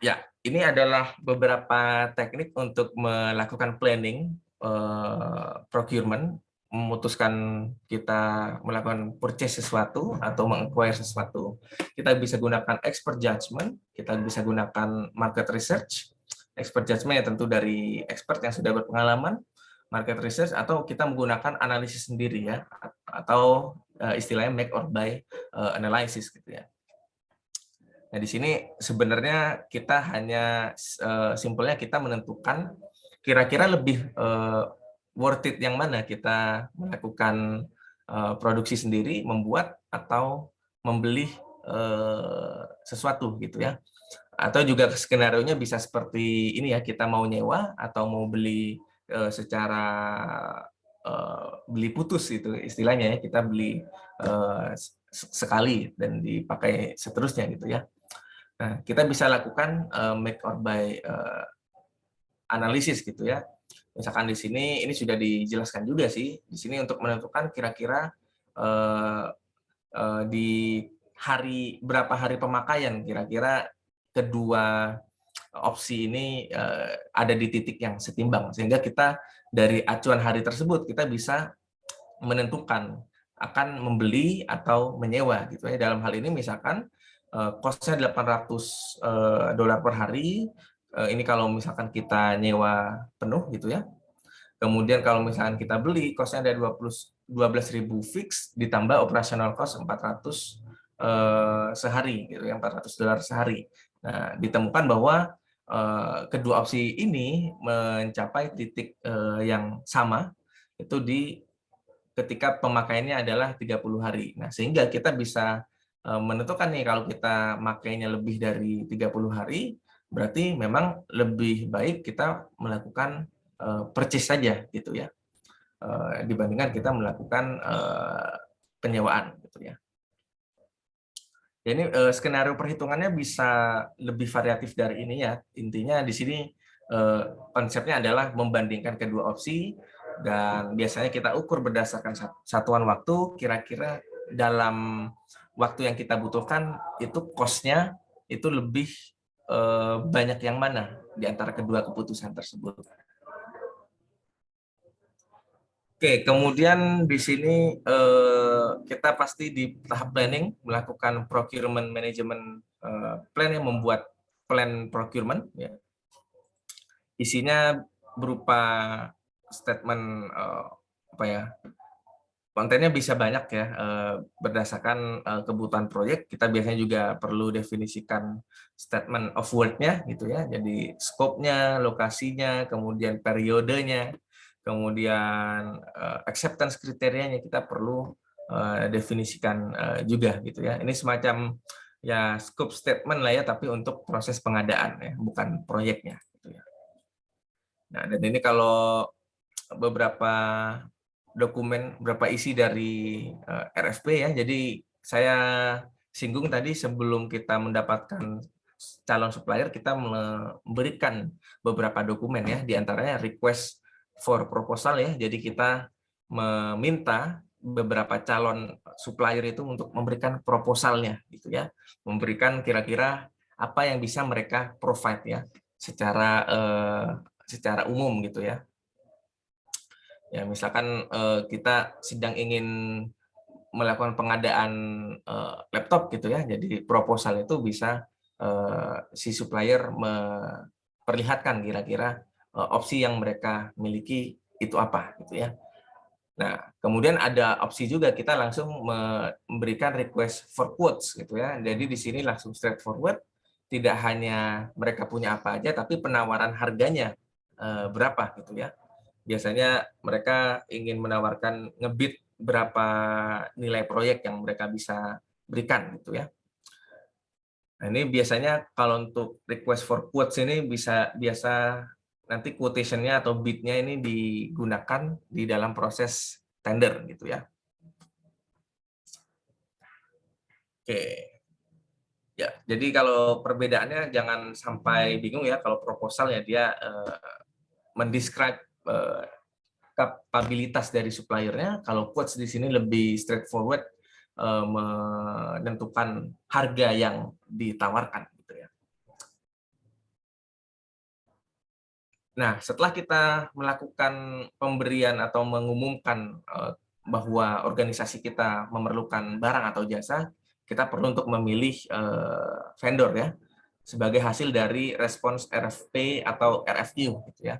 Ya, ini adalah beberapa teknik untuk melakukan planning procurement, memutuskan kita melakukan purchase sesuatu atau meng-acquire sesuatu. Kita bisa gunakan expert judgment, kita bisa gunakan market research. Expert judgment ya tentu dari expert yang sudah berpengalaman, market research, atau kita menggunakan analisis sendiri ya, atau istilahnya make or buy analysis gitu ya. Nah, di sini sebenarnya kita hanya simpelnya kita menentukan kira-kira lebih worth it yang mana, kita melakukan produksi sendiri, membuat atau membeli sesuatu gitu ya. Atau juga skenario-nya bisa seperti ini ya, kita mau nyewa atau mau beli secara beli putus itu istilahnya ya, kita beli sekali dan dipakai seterusnya gitu ya. Nah, kita bisa lakukan make or buy analisis gitu ya. Misalkan di sini ini sudah dijelaskan juga sih. Di sini untuk menentukan kira-kira di berapa hari pemakaian kira-kira kedua opsi ini ada di titik yang setimbang, sehingga kita dari acuan hari tersebut kita bisa menentukan akan membeli atau menyewa gitu ya. Dalam hal ini misalkan cost-nya $800 per hari, ini kalau misalkan kita nyewa penuh gitu ya. Kemudian kalau misalkan kita beli, cost-nya ada 12.000 fix, ditambah operational cost 400 sehari gitu ya, $400 sehari. Nah, ditemukan bahwa kedua opsi ini mencapai titik yang sama, itu ketika pemakaiannya adalah 30 hari. Nah, sehingga kita bisa menentukan nih kalau kita makainya lebih dari 30 hari, berarti memang lebih baik kita melakukan purchase saja gitu ya, dibandingkan kita melakukan penyewaan gitu ya. Jadi skenario perhitungannya bisa lebih variatif dari ini ya. Intinya di sini konsepnya adalah membandingkan kedua opsi, dan biasanya kita ukur berdasarkan satuan waktu, kira-kira dalam waktu yang kita butuhkan itu cost-nya itu lebih banyak yang mana di antara kedua keputusan tersebut. Oke, kemudian di sini kita pasti di tahap planning melakukan procurement management plan, yang membuat plan procurement ya. Isinya berupa statement apa ya? Kontennya bisa banyak ya, berdasarkan kebutuhan proyek. Kita biasanya juga perlu definisikan statement of work-nya gitu ya. Jadi scope-nya, lokasinya, kemudian periodenya, kemudian acceptance kriterianya kita perlu definisikan juga gitu ya. Ini semacam ya scope statement lah ya, tapi untuk proses pengadaan ya, bukan proyeknya gitu ya. Nah, dan ini kalau beberapa dokumen, beberapa isi dari RFP ya. Jadi saya singgung tadi, sebelum kita mendapatkan calon supplier, kita memberikan beberapa dokumen ya, diantaranya request for proposal ya. Jadi kita meminta beberapa calon supplier itu untuk memberikan proposalnya gitu ya, memberikan kira-kira apa yang bisa mereka provide ya secara umum gitu ya. Ya, misalkan kita sedang ingin melakukan pengadaan laptop gitu ya, jadi proposal itu bisa si supplier memperlihatkan kira-kira opsi yang mereka miliki itu apa gitu ya. Nah, kemudian ada opsi juga kita langsung memberikan request for quotes gitu ya. Jadi di sini langsung straightforward, tidak hanya mereka punya apa aja, tapi penawaran harganya berapa gitu ya. Biasanya mereka ingin menawarkan ngebid berapa nilai proyek yang mereka bisa berikan gitu ya. Nah, ini biasanya kalau untuk request for quotes ini biasa nanti quotation-nya atau bid-nya ini digunakan di dalam proses tender gitu ya. Oke. Ya, jadi kalau perbedaannya jangan sampai bingung ya kalau proposal ya dia mendescribe kapabilitas dari suppliernya, kalau quotes di sini lebih straightforward menentukan harga yang ditawarkan gitu ya. Nah, setelah kita melakukan pemberian atau mengumumkan bahwa organisasi kita memerlukan barang atau jasa, kita perlu untuk memilih vendor ya sebagai hasil dari respons RFP atau RFQ gitu ya.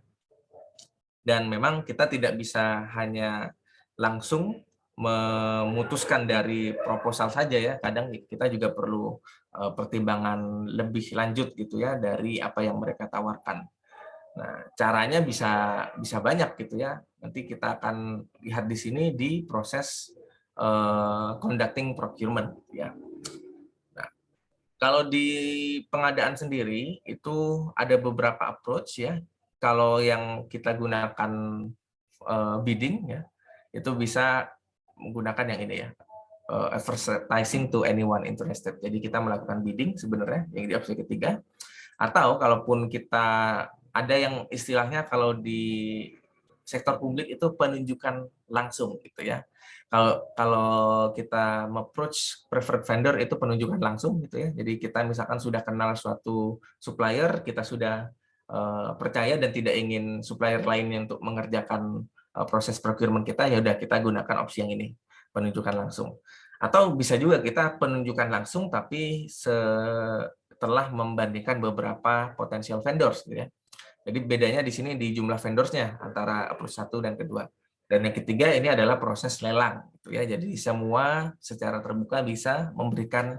Dan memang kita tidak bisa hanya langsung memutuskan dari proposal saja ya, kadang kita juga perlu pertimbangan lebih lanjut gitu ya dari apa yang mereka tawarkan. Nah, caranya bisa banyak gitu ya. Nanti kita akan lihat di sini di proses conducting procurement ya. Nah, kalau di pengadaan sendiri itu ada beberapa approach ya. Kalau yang kita gunakan bidding ya, itu bisa menggunakan yang ini ya, advertising to anyone interested. Jadi kita melakukan bidding sebenarnya yang di opsi ketiga. Atau kalaupun kita ada yang istilahnya kalau di sektor publik itu penunjukan langsung gitu ya. Kalau kalau kita approach preferred vendor itu penunjukan langsung gitu ya. Jadi kita misalkan sudah kenal suatu supplier, kita sudah percaya dan tidak ingin supplier lainnya untuk mengerjakan proses procurement kita, ya udah kita gunakan opsi yang ini, penunjukan langsung. Atau bisa juga kita penunjukan langsung tapi setelah membandingkan beberapa potensial vendors gitu ya. Jadi bedanya di sini di jumlah vendors-nya antara approach 1 dan kedua. Dan yang ketiga ini adalah proses lelang gitu ya. Jadi semua secara terbuka bisa memberikan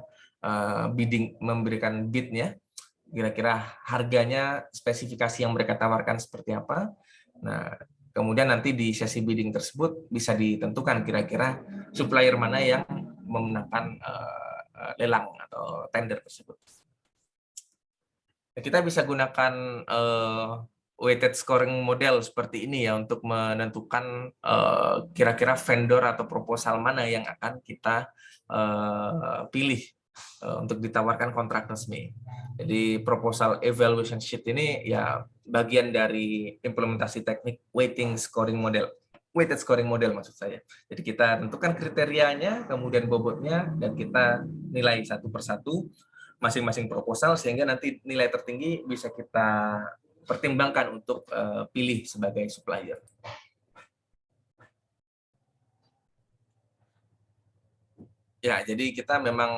memberikan bid-nya, kira-kira harganya, spesifikasi yang mereka tawarkan seperti apa. Nah, kemudian nanti di sesi bidding tersebut bisa ditentukan kira-kira supplier mana yang memenangkan lelang atau tender tersebut. Kita bisa gunakan weighted scoring model seperti ini ya untuk menentukan kira-kira vendor atau proposal mana yang akan kita pilih untuk ditawarkan kontrak resmi. Jadi proposal evaluation sheet ini ya bagian dari implementasi teknik weighted scoring model maksud saya. Jadi kita tentukan kriterianya, kemudian bobotnya, dan kita nilai satu persatu masing-masing proposal sehingga nanti nilai tertinggi bisa kita pertimbangkan untuk pilih sebagai supplier. Ya, jadi kita memang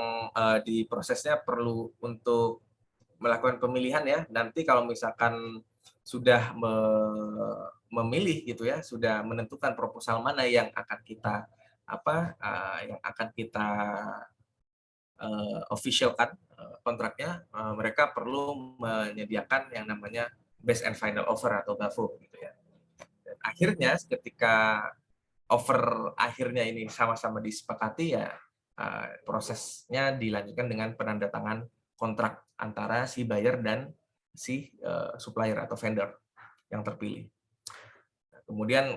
di prosesnya perlu untuk melakukan pemilihan ya. Nanti kalau misalkan sudah memilih gitu ya, sudah menentukan proposal mana yang akan kita official kan kontraknya, mereka perlu menyediakan yang namanya best and final offer atau BAFO gitu ya. Dan akhirnya ketika offer akhirnya ini sama-sama disepakati ya prosesnya dilanjutkan dengan penandatangan kontrak antara si buyer dan si supplier atau vendor yang terpilih. Nah, kemudian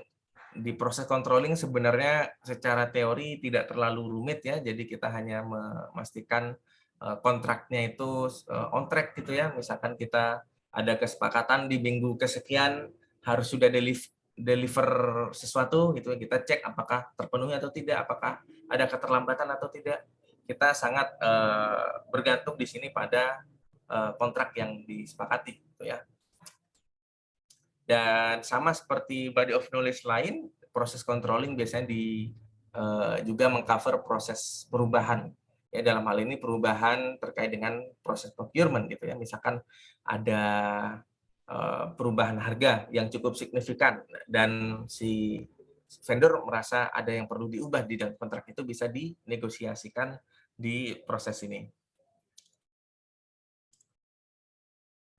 di proses controlling sebenarnya secara teori tidak terlalu rumit ya, jadi kita hanya memastikan kontraknya itu on track gitu ya. Misalkan kita ada kesepakatan di minggu kesekian harus sudah deliver sesuatu gitu, kita cek apakah terpenuhi atau tidak, apakah ada keterlambatan atau tidak. Kita sangat bergantung di sini pada kontrak yang disepakati gitu ya. Dan sama seperti body of knowledge lain, proses controlling biasanya juga mengcover proses perubahan. Ya, dalam hal ini perubahan terkait dengan proses procurement gitu ya. Misalkan ada perubahan harga yang cukup signifikan dan si vendor merasa ada yang perlu diubah di dalam kontrak, itu bisa dinegosiasikan di proses ini.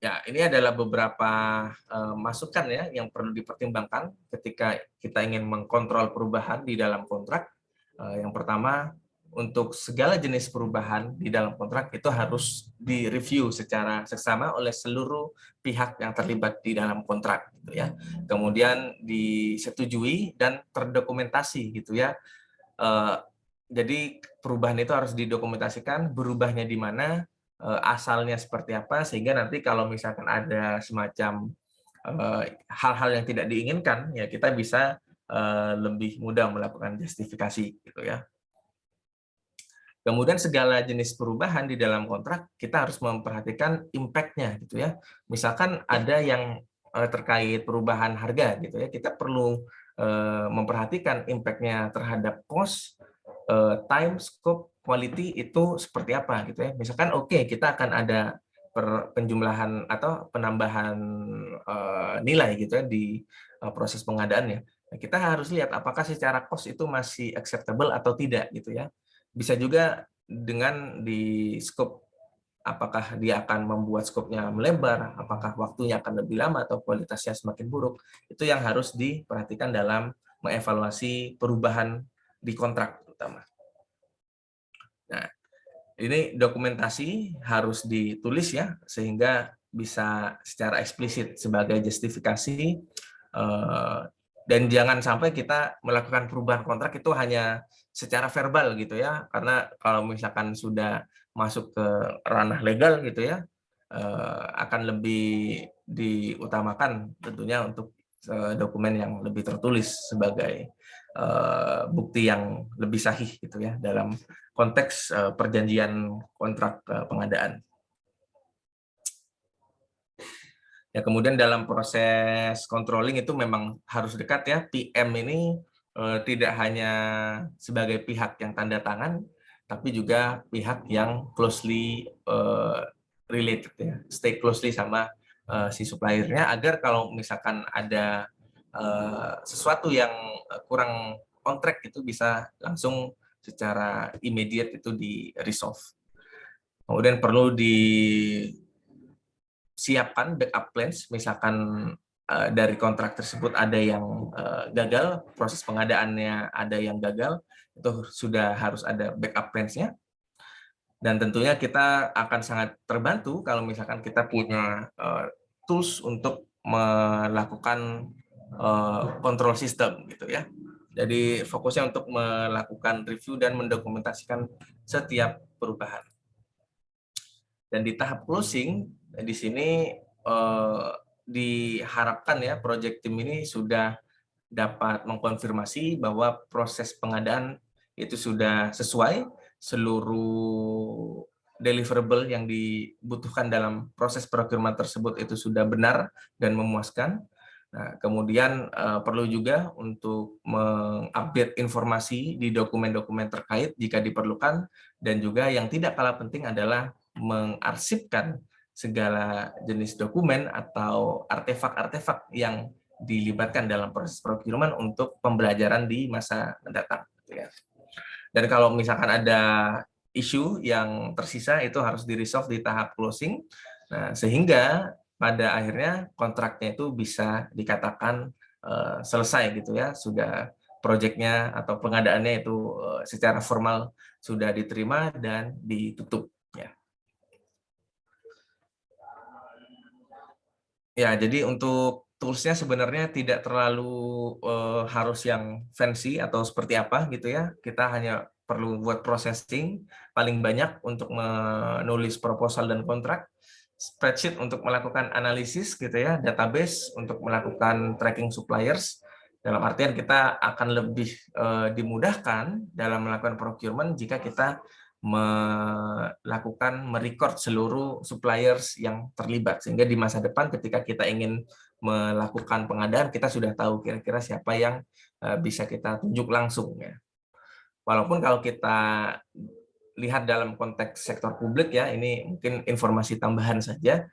Ya, ini adalah beberapa masukan ya yang perlu dipertimbangkan ketika kita ingin mengkontrol perubahan di dalam kontrak. Yang pertama, untuk segala jenis perubahan di dalam kontrak itu harus direview secara seksama oleh seluruh pihak yang terlibat di dalam kontrak, gitu ya. Kemudian disetujui dan terdokumentasi, gitu ya. Jadi perubahan itu harus didokumentasikan, berubahnya di mana, asalnya seperti apa, sehingga nanti kalau misalkan ada semacam hal-hal yang tidak diinginkan, ya kita bisa lebih mudah melakukan justifikasi, gitu ya. Kemudian segala jenis perubahan di dalam kontrak kita harus memperhatikan impact-nya, gitu ya. Misalkan ada yang terkait perubahan harga, gitu ya, kita perlu memperhatikan impact-nya terhadap cost, time, scope, quality itu seperti apa, gitu ya. Misalkan kita akan ada penjumlahan atau penambahan nilai, gitu ya, di proses pengadaannya. Nah, kita harus lihat apakah secara cost itu masih acceptable atau tidak, gitu ya. Bisa juga dengan di scope, apakah dia akan membuat skopnya melebar, apakah waktunya akan lebih lama atau kualitasnya semakin buruk. Itu yang harus diperhatikan dalam mengevaluasi perubahan di kontrak terutama. Nah, ini dokumentasi harus ditulis ya, sehingga bisa secara eksplisit sebagai justifikasi, dan jangan sampai kita melakukan perubahan kontrak itu hanya secara verbal, gitu ya, karena kalau misalkan sudah masuk ke ranah legal, gitu ya, akan lebih diutamakan tentunya untuk dokumen yang lebih tertulis sebagai bukti yang lebih sahih, gitu ya, dalam konteks perjanjian kontrak pengadaan. Ya, kemudian dalam proses controlling itu memang harus dekat ya. PM ini tidak hanya sebagai pihak yang tanda tangan, tapi juga pihak yang closely related ya, stay closely sama si suppliernya, agar kalau misalkan ada sesuatu yang kurang kontrak itu bisa langsung secara immediate itu di resolve. Kemudian perlu disiapkan backup plans, misalkan dari kontrak tersebut ada yang gagal, proses pengadaannya ada yang gagal, itu sudah harus ada backup plans-nya. Dan tentunya kita akan sangat terbantu kalau misalkan kita punya tools untuk melakukan kontrol sistem, gitu ya. Jadi fokusnya untuk melakukan review dan mendokumentasikan setiap perubahan. Dan di tahap closing, di sini diharapkan ya project team ini sudah dapat mengkonfirmasi bahwa proses pengadaan itu sudah sesuai, seluruh deliverable yang dibutuhkan dalam proses procurement tersebut itu sudah benar dan memuaskan. Nah, kemudian perlu juga untuk mengupdate informasi di dokumen-dokumen terkait jika diperlukan, dan juga yang tidak kalah penting adalah mengarsipkan segala jenis dokumen atau artefak-artefak yang dilibatkan dalam proses procurement untuk pembelajaran di masa mendatang. Dan kalau misalkan ada isu yang tersisa itu harus di-resolve di tahap closing, nah, sehingga pada akhirnya kontraknya itu bisa dikatakan selesai, gitu ya, sudah proyeknya atau pengadaannya itu secara formal sudah diterima dan ditutup. Ya, jadi untuk tools-nya sebenarnya tidak terlalu harus yang fancy atau seperti apa, gitu ya. Kita hanya perlu buat processing paling banyak untuk menulis proposal dan kontrak, spreadsheet untuk melakukan analisis, gitu ya, database untuk melakukan tracking suppliers. Dalam artian kita akan lebih dimudahkan dalam melakukan procurement jika kita merecord seluruh suppliers yang terlibat, sehingga di masa depan ketika kita ingin melakukan pengadaan kita sudah tahu kira-kira siapa yang bisa kita tunjuk langsung ya. Walaupun kalau kita lihat dalam konteks sektor publik ya, ini mungkin informasi tambahan saja,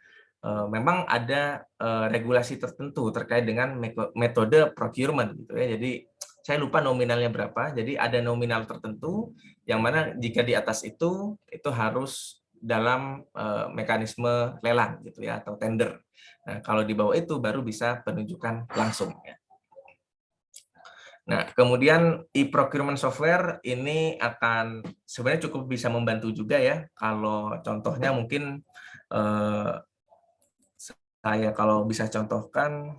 memang ada regulasi tertentu terkait dengan metode procurement, gitu ya. Jadi saya lupa nominalnya berapa. Jadi ada nominal tertentu yang mana jika di atas itu harus dalam mekanisme lelang gitu ya, atau tender. Nah, kalau di bawah itu baru bisa penunjukan langsung ya. Nah, kemudian e-procurement software ini akan sebenarnya cukup bisa membantu juga ya. Kalau contohnya mungkin saya kalau bisa contohkan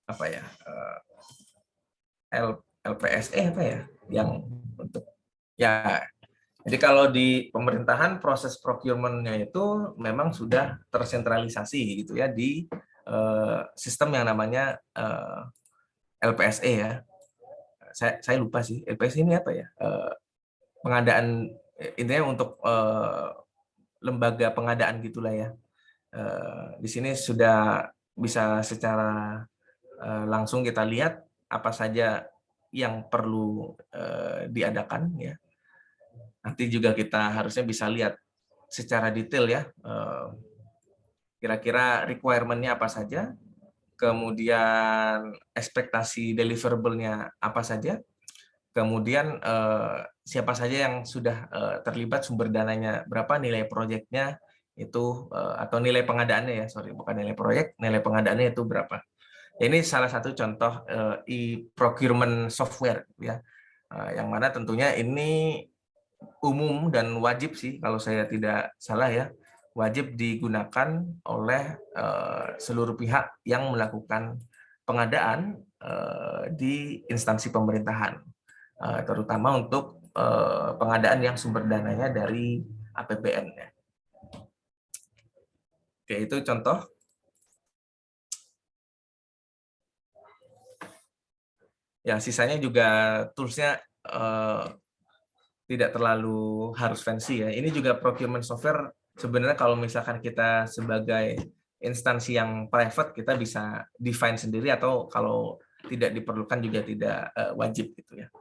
apa ya, LPSE apa ya, yang untuk ya. Jadi kalau di pemerintahan proses procurement-nya itu memang sudah tersentralisasi gitu ya di sistem yang namanya LPSE ya. Saya lupa sih LPSE ini apa ya. Pengadaan intinya untuk lembaga pengadaan gitulah ya. Di sini sudah bisa secara langsung kita lihat apa saja yang perlu diadakan ya. Nanti juga kita harusnya bisa lihat secara detail ya, kira-kira requirement-nya apa saja, kemudian ekspektasi deliverable-nya apa saja, kemudian siapa saja yang sudah terlibat, sumber dananya berapa, nilai proyeknya itu, atau nilai pengadaannya ya, sorry, bukan nilai proyek, nilai pengadaannya itu berapa. Ini salah satu contoh e-procurement software ya, yang mana tentunya ini umum dan wajib sih kalau saya tidak salah ya, wajib digunakan oleh seluruh pihak yang melakukan pengadaan di instansi pemerintahan, terutama untuk pengadaan yang sumber dananya dari APBN ya. Oke, itu contoh. Ya, sisanya juga toolsnya tidak terlalu harus fancy ya. Ini juga procurement software sebenarnya kalau misalkan kita sebagai instansi yang private kita bisa define sendiri, atau kalau tidak diperlukan juga tidak wajib gitu ya.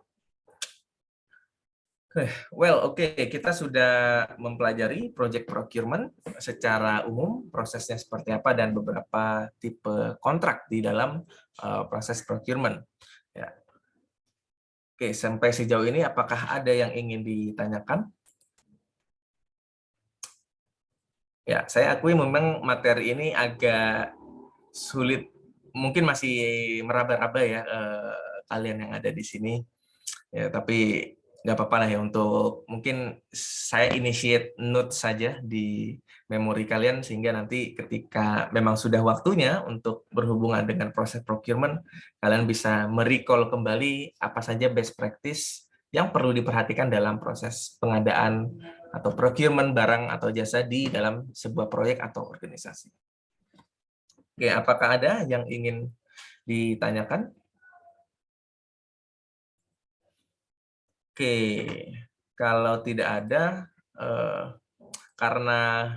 Oke, kita sudah mempelajari project procurement secara umum, prosesnya seperti apa dan beberapa tipe kontrak di dalam proses procurement. Ya. Oke, sampai sejauh ini apakah ada yang ingin ditanyakan? Ya, saya akui memang materi ini agak sulit, mungkin masih meraba-raba ya kalian yang ada di sini. Ya, tapi nggak apa-apa lah ya, untuk mungkin saya initiate note saja di memori kalian sehingga nanti ketika memang sudah waktunya untuk berhubungan dengan proses procurement, kalian bisa merecall kembali apa saja best practice yang perlu diperhatikan dalam proses pengadaan atau procurement barang atau jasa di dalam sebuah proyek atau organisasi. Oke, apakah ada yang ingin ditanyakan? Oke, kalau tidak ada, karena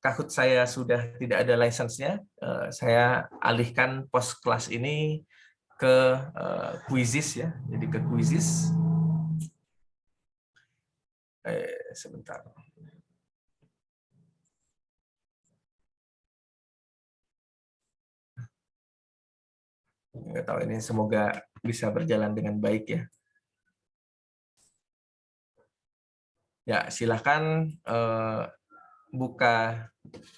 Kahoot saya sudah tidak ada license-nya, saya alihkan post kelas ini ke Quizizz ya, jadi ke Quizizz. Sebentar. Nggak tahu ini, semoga bisa berjalan dengan baik ya. Ya, silahkan buka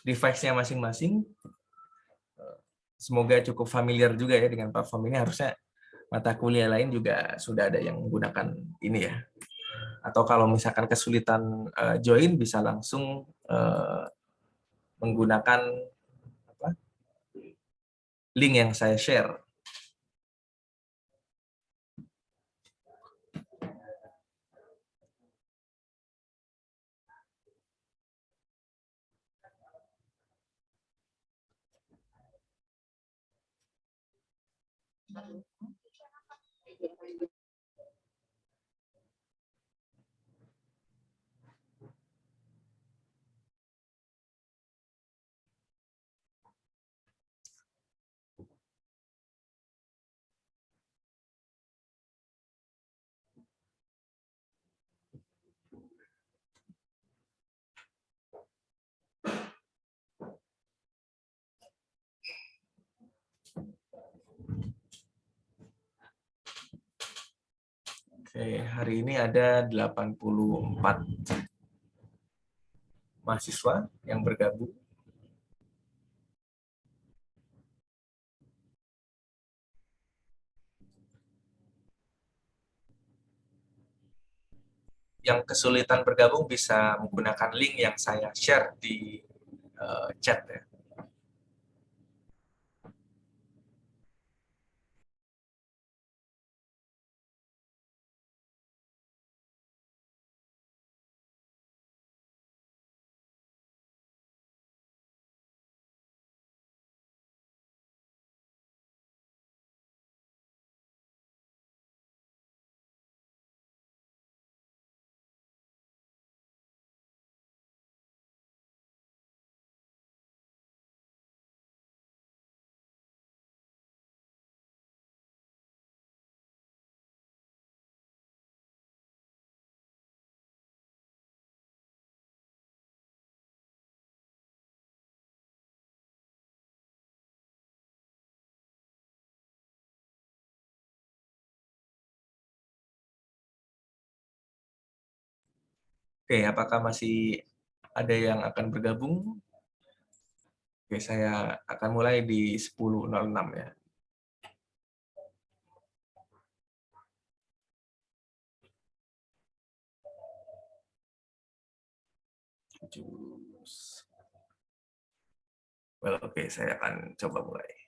device-nya masing-masing. Semoga cukup familiar juga ya dengan platform ini. Harusnya mata kuliah lain juga sudah ada yang menggunakan ini ya. Atau kalau misalkan kesulitan join, bisa langsung menggunakan link yang saya share. Oke, hari ini ada 84. mahasiswa yang bergabung. Yang kesulitan bergabung bisa menggunakan link yang saya share di chat ya. Oke, apakah masih ada yang akan bergabung? Oke, saya akan mulai di 10.06 ya. Well, oke, saya akan coba mulai.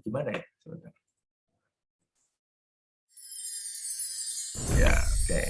Gimana ya? Sebentar. Ya, oke.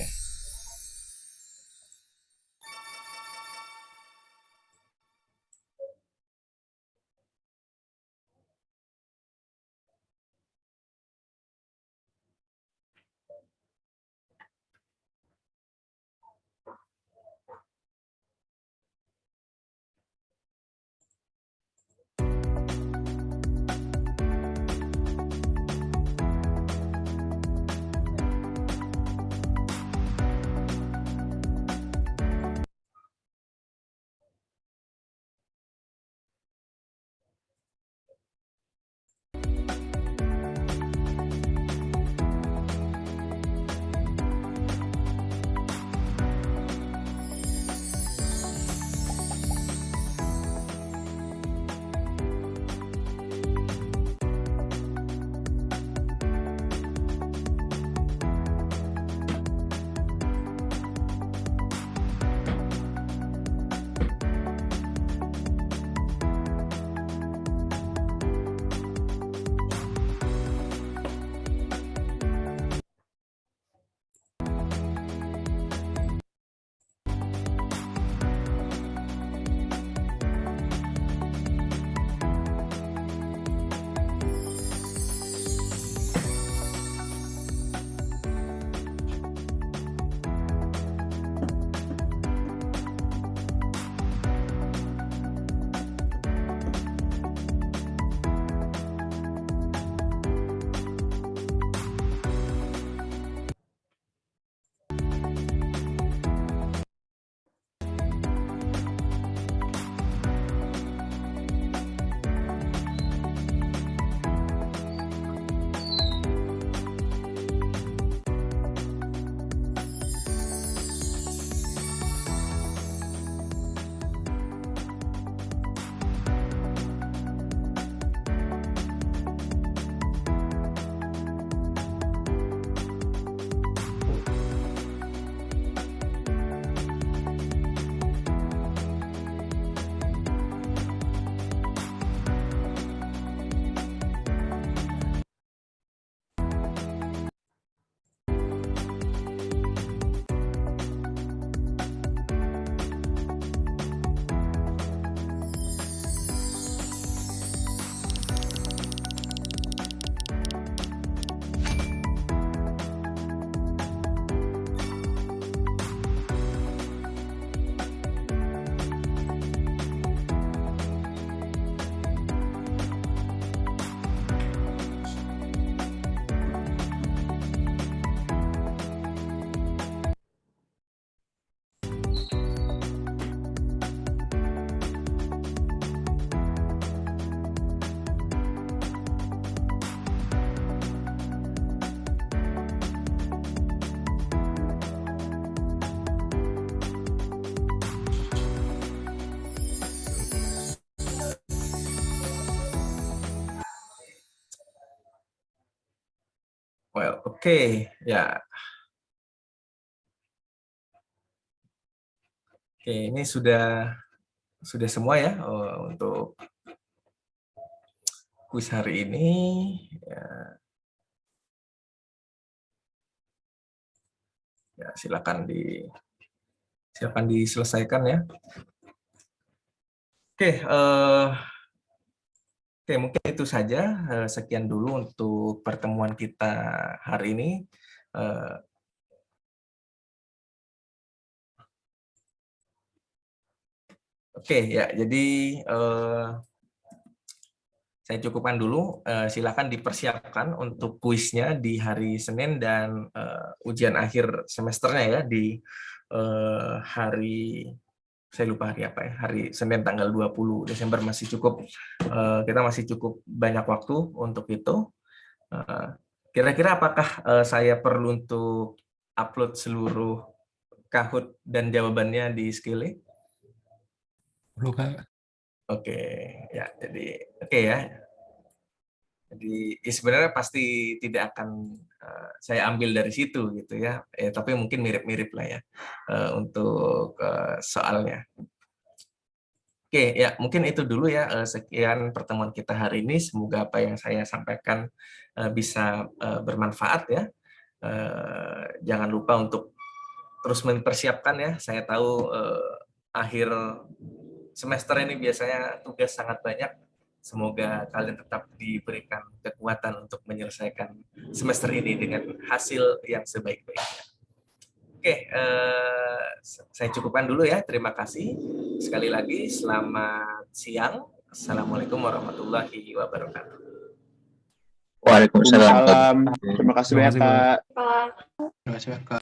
Well, oke, ya. Oke, ini sudah semua ya untuk kuis hari ini. Ya, silakan diselesaikan ya. Oke, mungkin itu saja. Sekian dulu untuk pertemuan kita hari ini. Oke, ya. Jadi saya cukupkan dulu. Silakan dipersiapkan untuk kuisnya di hari Senin dan ujian akhir semesternya ya di hari, saya lupa hari apa ya, hari Senin tanggal 20 Desember. Masih cukup, kita masih cukup banyak waktu untuk itu. Kira-kira apakah saya perlu untuk upload seluruh Kahoot dan jawabannya di Skillly? Perlu, Kak. Oke, ya. Jadi oke ya. Jadi sebenarnya pasti tidak akan saya ambil dari situ gitu ya. Tapi mungkin mirip-mirip lah ya untuk soalnya. Oke, ya mungkin itu dulu ya. Sekian pertemuan kita hari ini. Semoga apa yang saya sampaikan bisa bermanfaat ya. Jangan lupa untuk terus mempersiapkan ya. Saya tahu akhir semester ini biasanya tugas sangat banyak. Semoga kalian tetap diberikan kekuatan untuk menyelesaikan semester ini dengan hasil yang sebaik-baiknya. Oke, saya cukupkan dulu ya. Terima kasih. Sekali lagi, selamat siang. Assalamualaikum warahmatullahi wabarakatuh. Waalaikumsalam. Terima kasih banyak, Kak. Terima kasih, Kak.